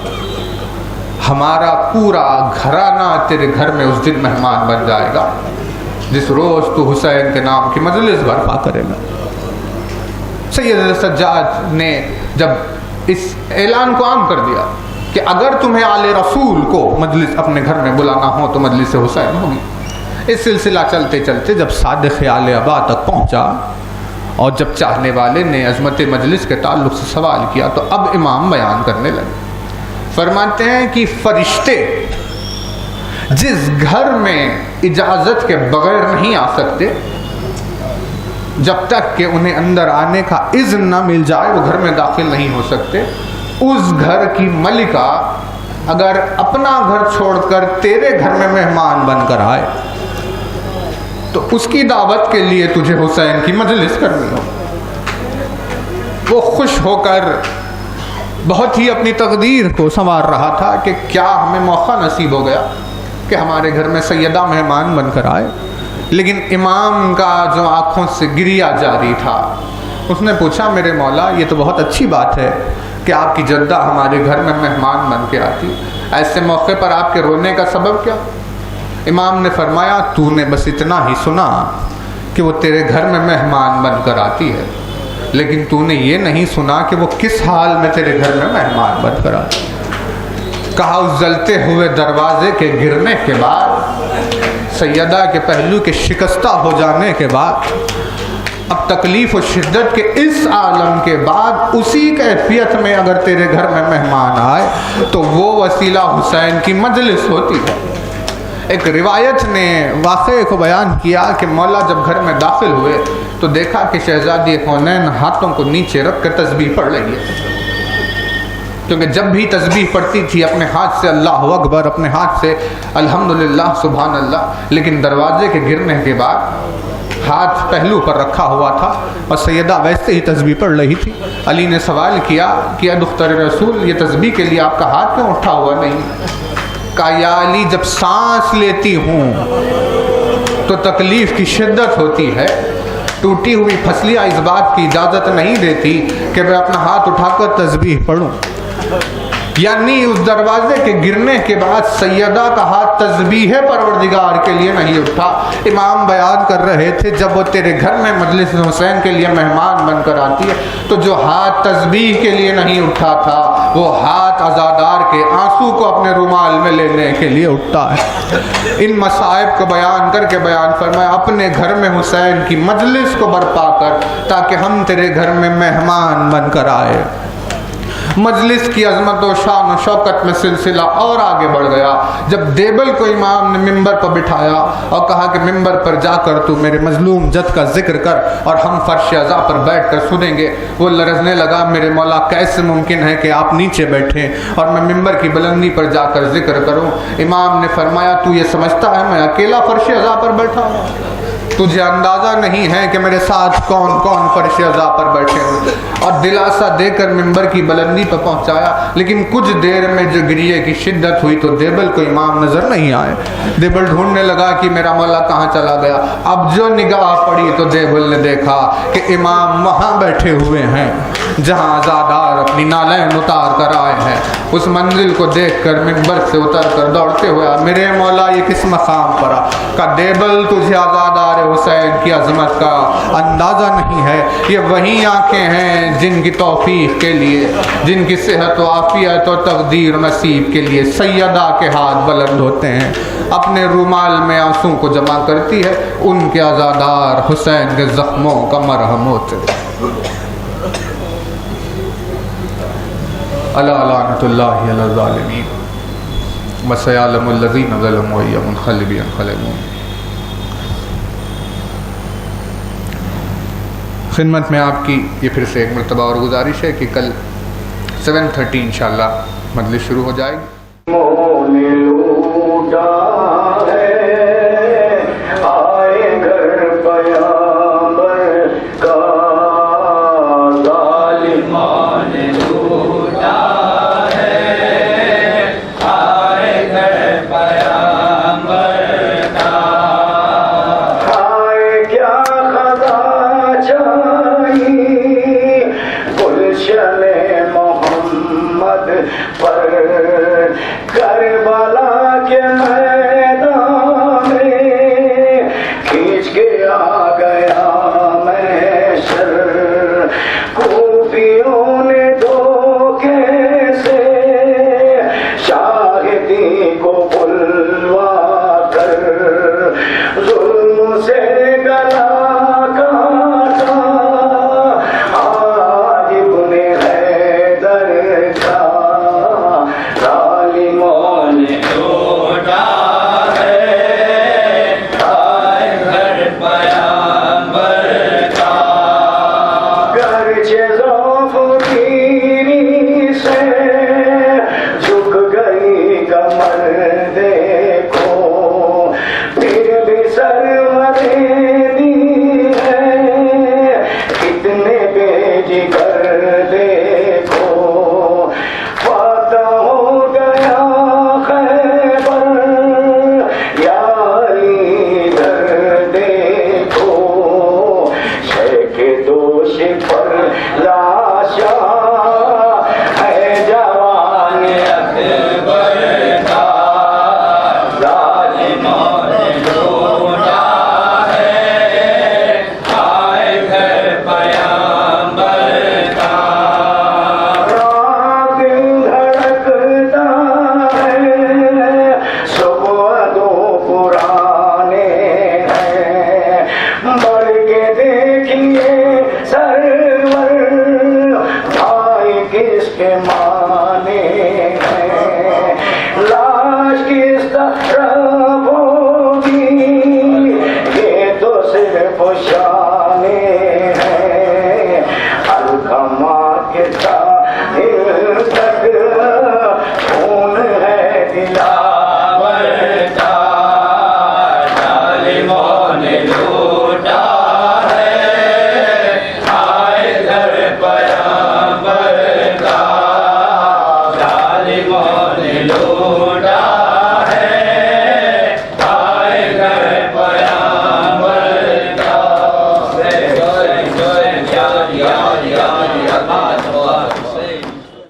ہمارا پورا گھرانہ تیرے گھر میں اس دن مہمان بن جائے گا جس روز تو حسین کے نام کی مجلس برپا کرے گا۔ سید سجاد نے جب اس اعلان کو عام کر دیا کہ اگر تمہیں آل رسول کو مجلس اپنے گھر میں بلانا ہو تو مجلس حسین ہوگی، اس سلسلہ چلتے چلتے جب صادق آل ابا تک پہنچا اور جب چاہنے والے نے عظمت مجلس کے تعلق سے سوال کیا تو اب امام بیان کرنے لگے۔ فرماتے ہیں کہ فرشتے جس گھر میں اجازت کے بغیر نہیں آ سکتے، جب تک کہ انہیں اندر آنے کا اذن نہ مل جائے وہ گھر میں داخل نہیں ہو سکتے۔ اس گھر کی ملکہ اگر اپنا گھر چھوڑ کر تیرے گھر میں مہمان بن کر آئے تو اس کی دعوت کے لیے تجھے حسین کی مجلس کرنی ہو۔ وہ خوش ہو کر بہت ہی اپنی تقدیر کو سنوار رہا تھا کہ کیا ہمیں موقع نصیب ہو گیا کہ ہمارے گھر میں سیدہ مہمان بن کر آئے۔ لیکن امام کا جو آنکھوں سے گریہ جاری تھا، اس نے پوچھا میرے مولا یہ تو بہت اچھی بات ہے کہ آپ کی جدہ ہمارے گھر میں مہمان بن کے آتی، ایسے موقع پر آپ کے رونے کا سبب کیا؟ امام نے فرمایا تو نے بس اتنا ہی سنا کہ وہ تیرے گھر میں مہمان بن کر آتی ہے، لیکن تو نے یہ نہیں سنا کہ وہ کس حال میں تیرے گھر میں مہمان بن کر آتی۔ کہا اس جلتے ہوئے دروازے کے گرنے کے بعد، سیدہ کے پہلو کے شکستہ ہو جانے کے بعد، اب تکلیف و شدت کے اس عالم کے بعد اسی کیفیت میں اگر تیرے گھر میں مہمان آئے تو وہ وسیلہ حسین کی مجلس ہوتی ہے۔ ایک روایت نے واقعے کو بیان کیا کہ مولا جب گھر میں داخل ہوئے تو دیکھا کہ شہزادی کونین ہاتھوں کو نیچے رکھ کر تسبیح پڑھ رہی ہے، کیونکہ جب بھی تسبیح پڑھتی تھی اپنے ہاتھ سے اللہ اکبر، اپنے ہاتھ سے الحمدللہ سبحان اللہ، لیکن دروازے کے گرنے کے بعد ہاتھ پہلو پر رکھا ہوا تھا اور سیدہ ویسے ہی تسبیح پڑھ رہی تھی۔ علی نے سوال کیا کہ دختر رسول یہ تسبیح کے لیے آپ کا ہاتھ کیوں اٹھا ہوا نہیں؟ کہا یا علی جب سانس لیتی ہوں تو تکلیف کی شدت ہوتی ہے، ٹوٹی ہوئی پھسلیاں اس بات کی اجازت نہیں دیتی کہ میں اپنا ہاتھ اٹھا کر تسبیح پڑھوں۔ یعنی اس دروازے کے گرنے کے بعد سیدہ کا ہاتھ تسبیح پروردگار کے لیے نہیں اٹھا۔ امام بیان کر رہے تھے جب وہ تیرے گھر میں مجلس حسین کے لیے مہمان بن کر آتی ہے تو جو ہاتھ تسبیح کے لیے نہیں اٹھا تھا وہ ہاتھ عزادار کے آنسو کو اپنے رومال میں لینے کے لیے اٹھتا ہے۔ ان مصائب کو بیان کر کے بیان فرمایا اپنے گھر میں حسین کی مجلس کو برپا کر تاکہ ہم تیرے گھر میں مہمان بن کر آئے۔ مجلس کی عظمت و شان و شوکت میں سلسلہ اور آگے بڑھ گیا جب دیبل کو امام نے ممبر پر بٹھایا اور کہا کہ ممبر پر جا کر تو میرے مظلوم جد کا ذکر کر اور ہم فرش عزا پر بیٹھ کر سنیں گے۔ وہ لرزنے لگا میرے مولا کیسے ممکن ہے کہ آپ نیچے بیٹھیں اور میں ممبر کی بلندی پر جا کر ذکر کروں؟ امام نے فرمایا تو یہ سمجھتا ہے میں اکیلا فرش عزا پر بیٹھا ہوں؟ تجھے اندازہ نہیں ہے کہ میرے ساتھ کون کون فرش عزا پر بیٹھے ہوئے، اور دلاسا دے کر ممبر کی بلندی پر پہنچایا۔ لیکن کچھ دیر میں جو گریے کی شدت ہوئی تو دیبل کو امام نظر نہیں آئے۔ دیبل ڈھونڈنے لگا کہ میرا مولا کہاں چلا گیا۔ اب جو نگاہ پڑی تو دیبل نے دیکھا کہ امام وہاں بیٹھے ہوئے ہیں جہاں عزادار اپنی نالین اتار کر آئے ہیں، اس منزل کو دیکھ کر منبر سے اتر کر دوڑتے ہوئے میرے مولا یہ کس مقام پر کا دیبل، تجھے عزادار حسین کی عظمت کا اندازہ نہیں ہے۔ یہ وہی آنکھیں ہیں جن کی توفیق کے لیے، جن کی صحت و عافیت اور تقدیر نصیب کے لیے سیدہ کے ہاتھ بلند ہوتے ہیں، اپنے رومال میں آنسوں کو جمع کرتی ہے، ان کے عزادار حسین کے زخموں کا مرہم ہوتے ہیں۔ الا لعنت اللہ علی الظالمین وسیعلم الذین ظلموا ای منقلب ینقلبون۔ خدمت میں آپ کی یہ پھر سے ایک مرتبہ اور گزارش ہے کہ کل 7:30 انشاءاللہ مجلس شروع ہو جائے گی۔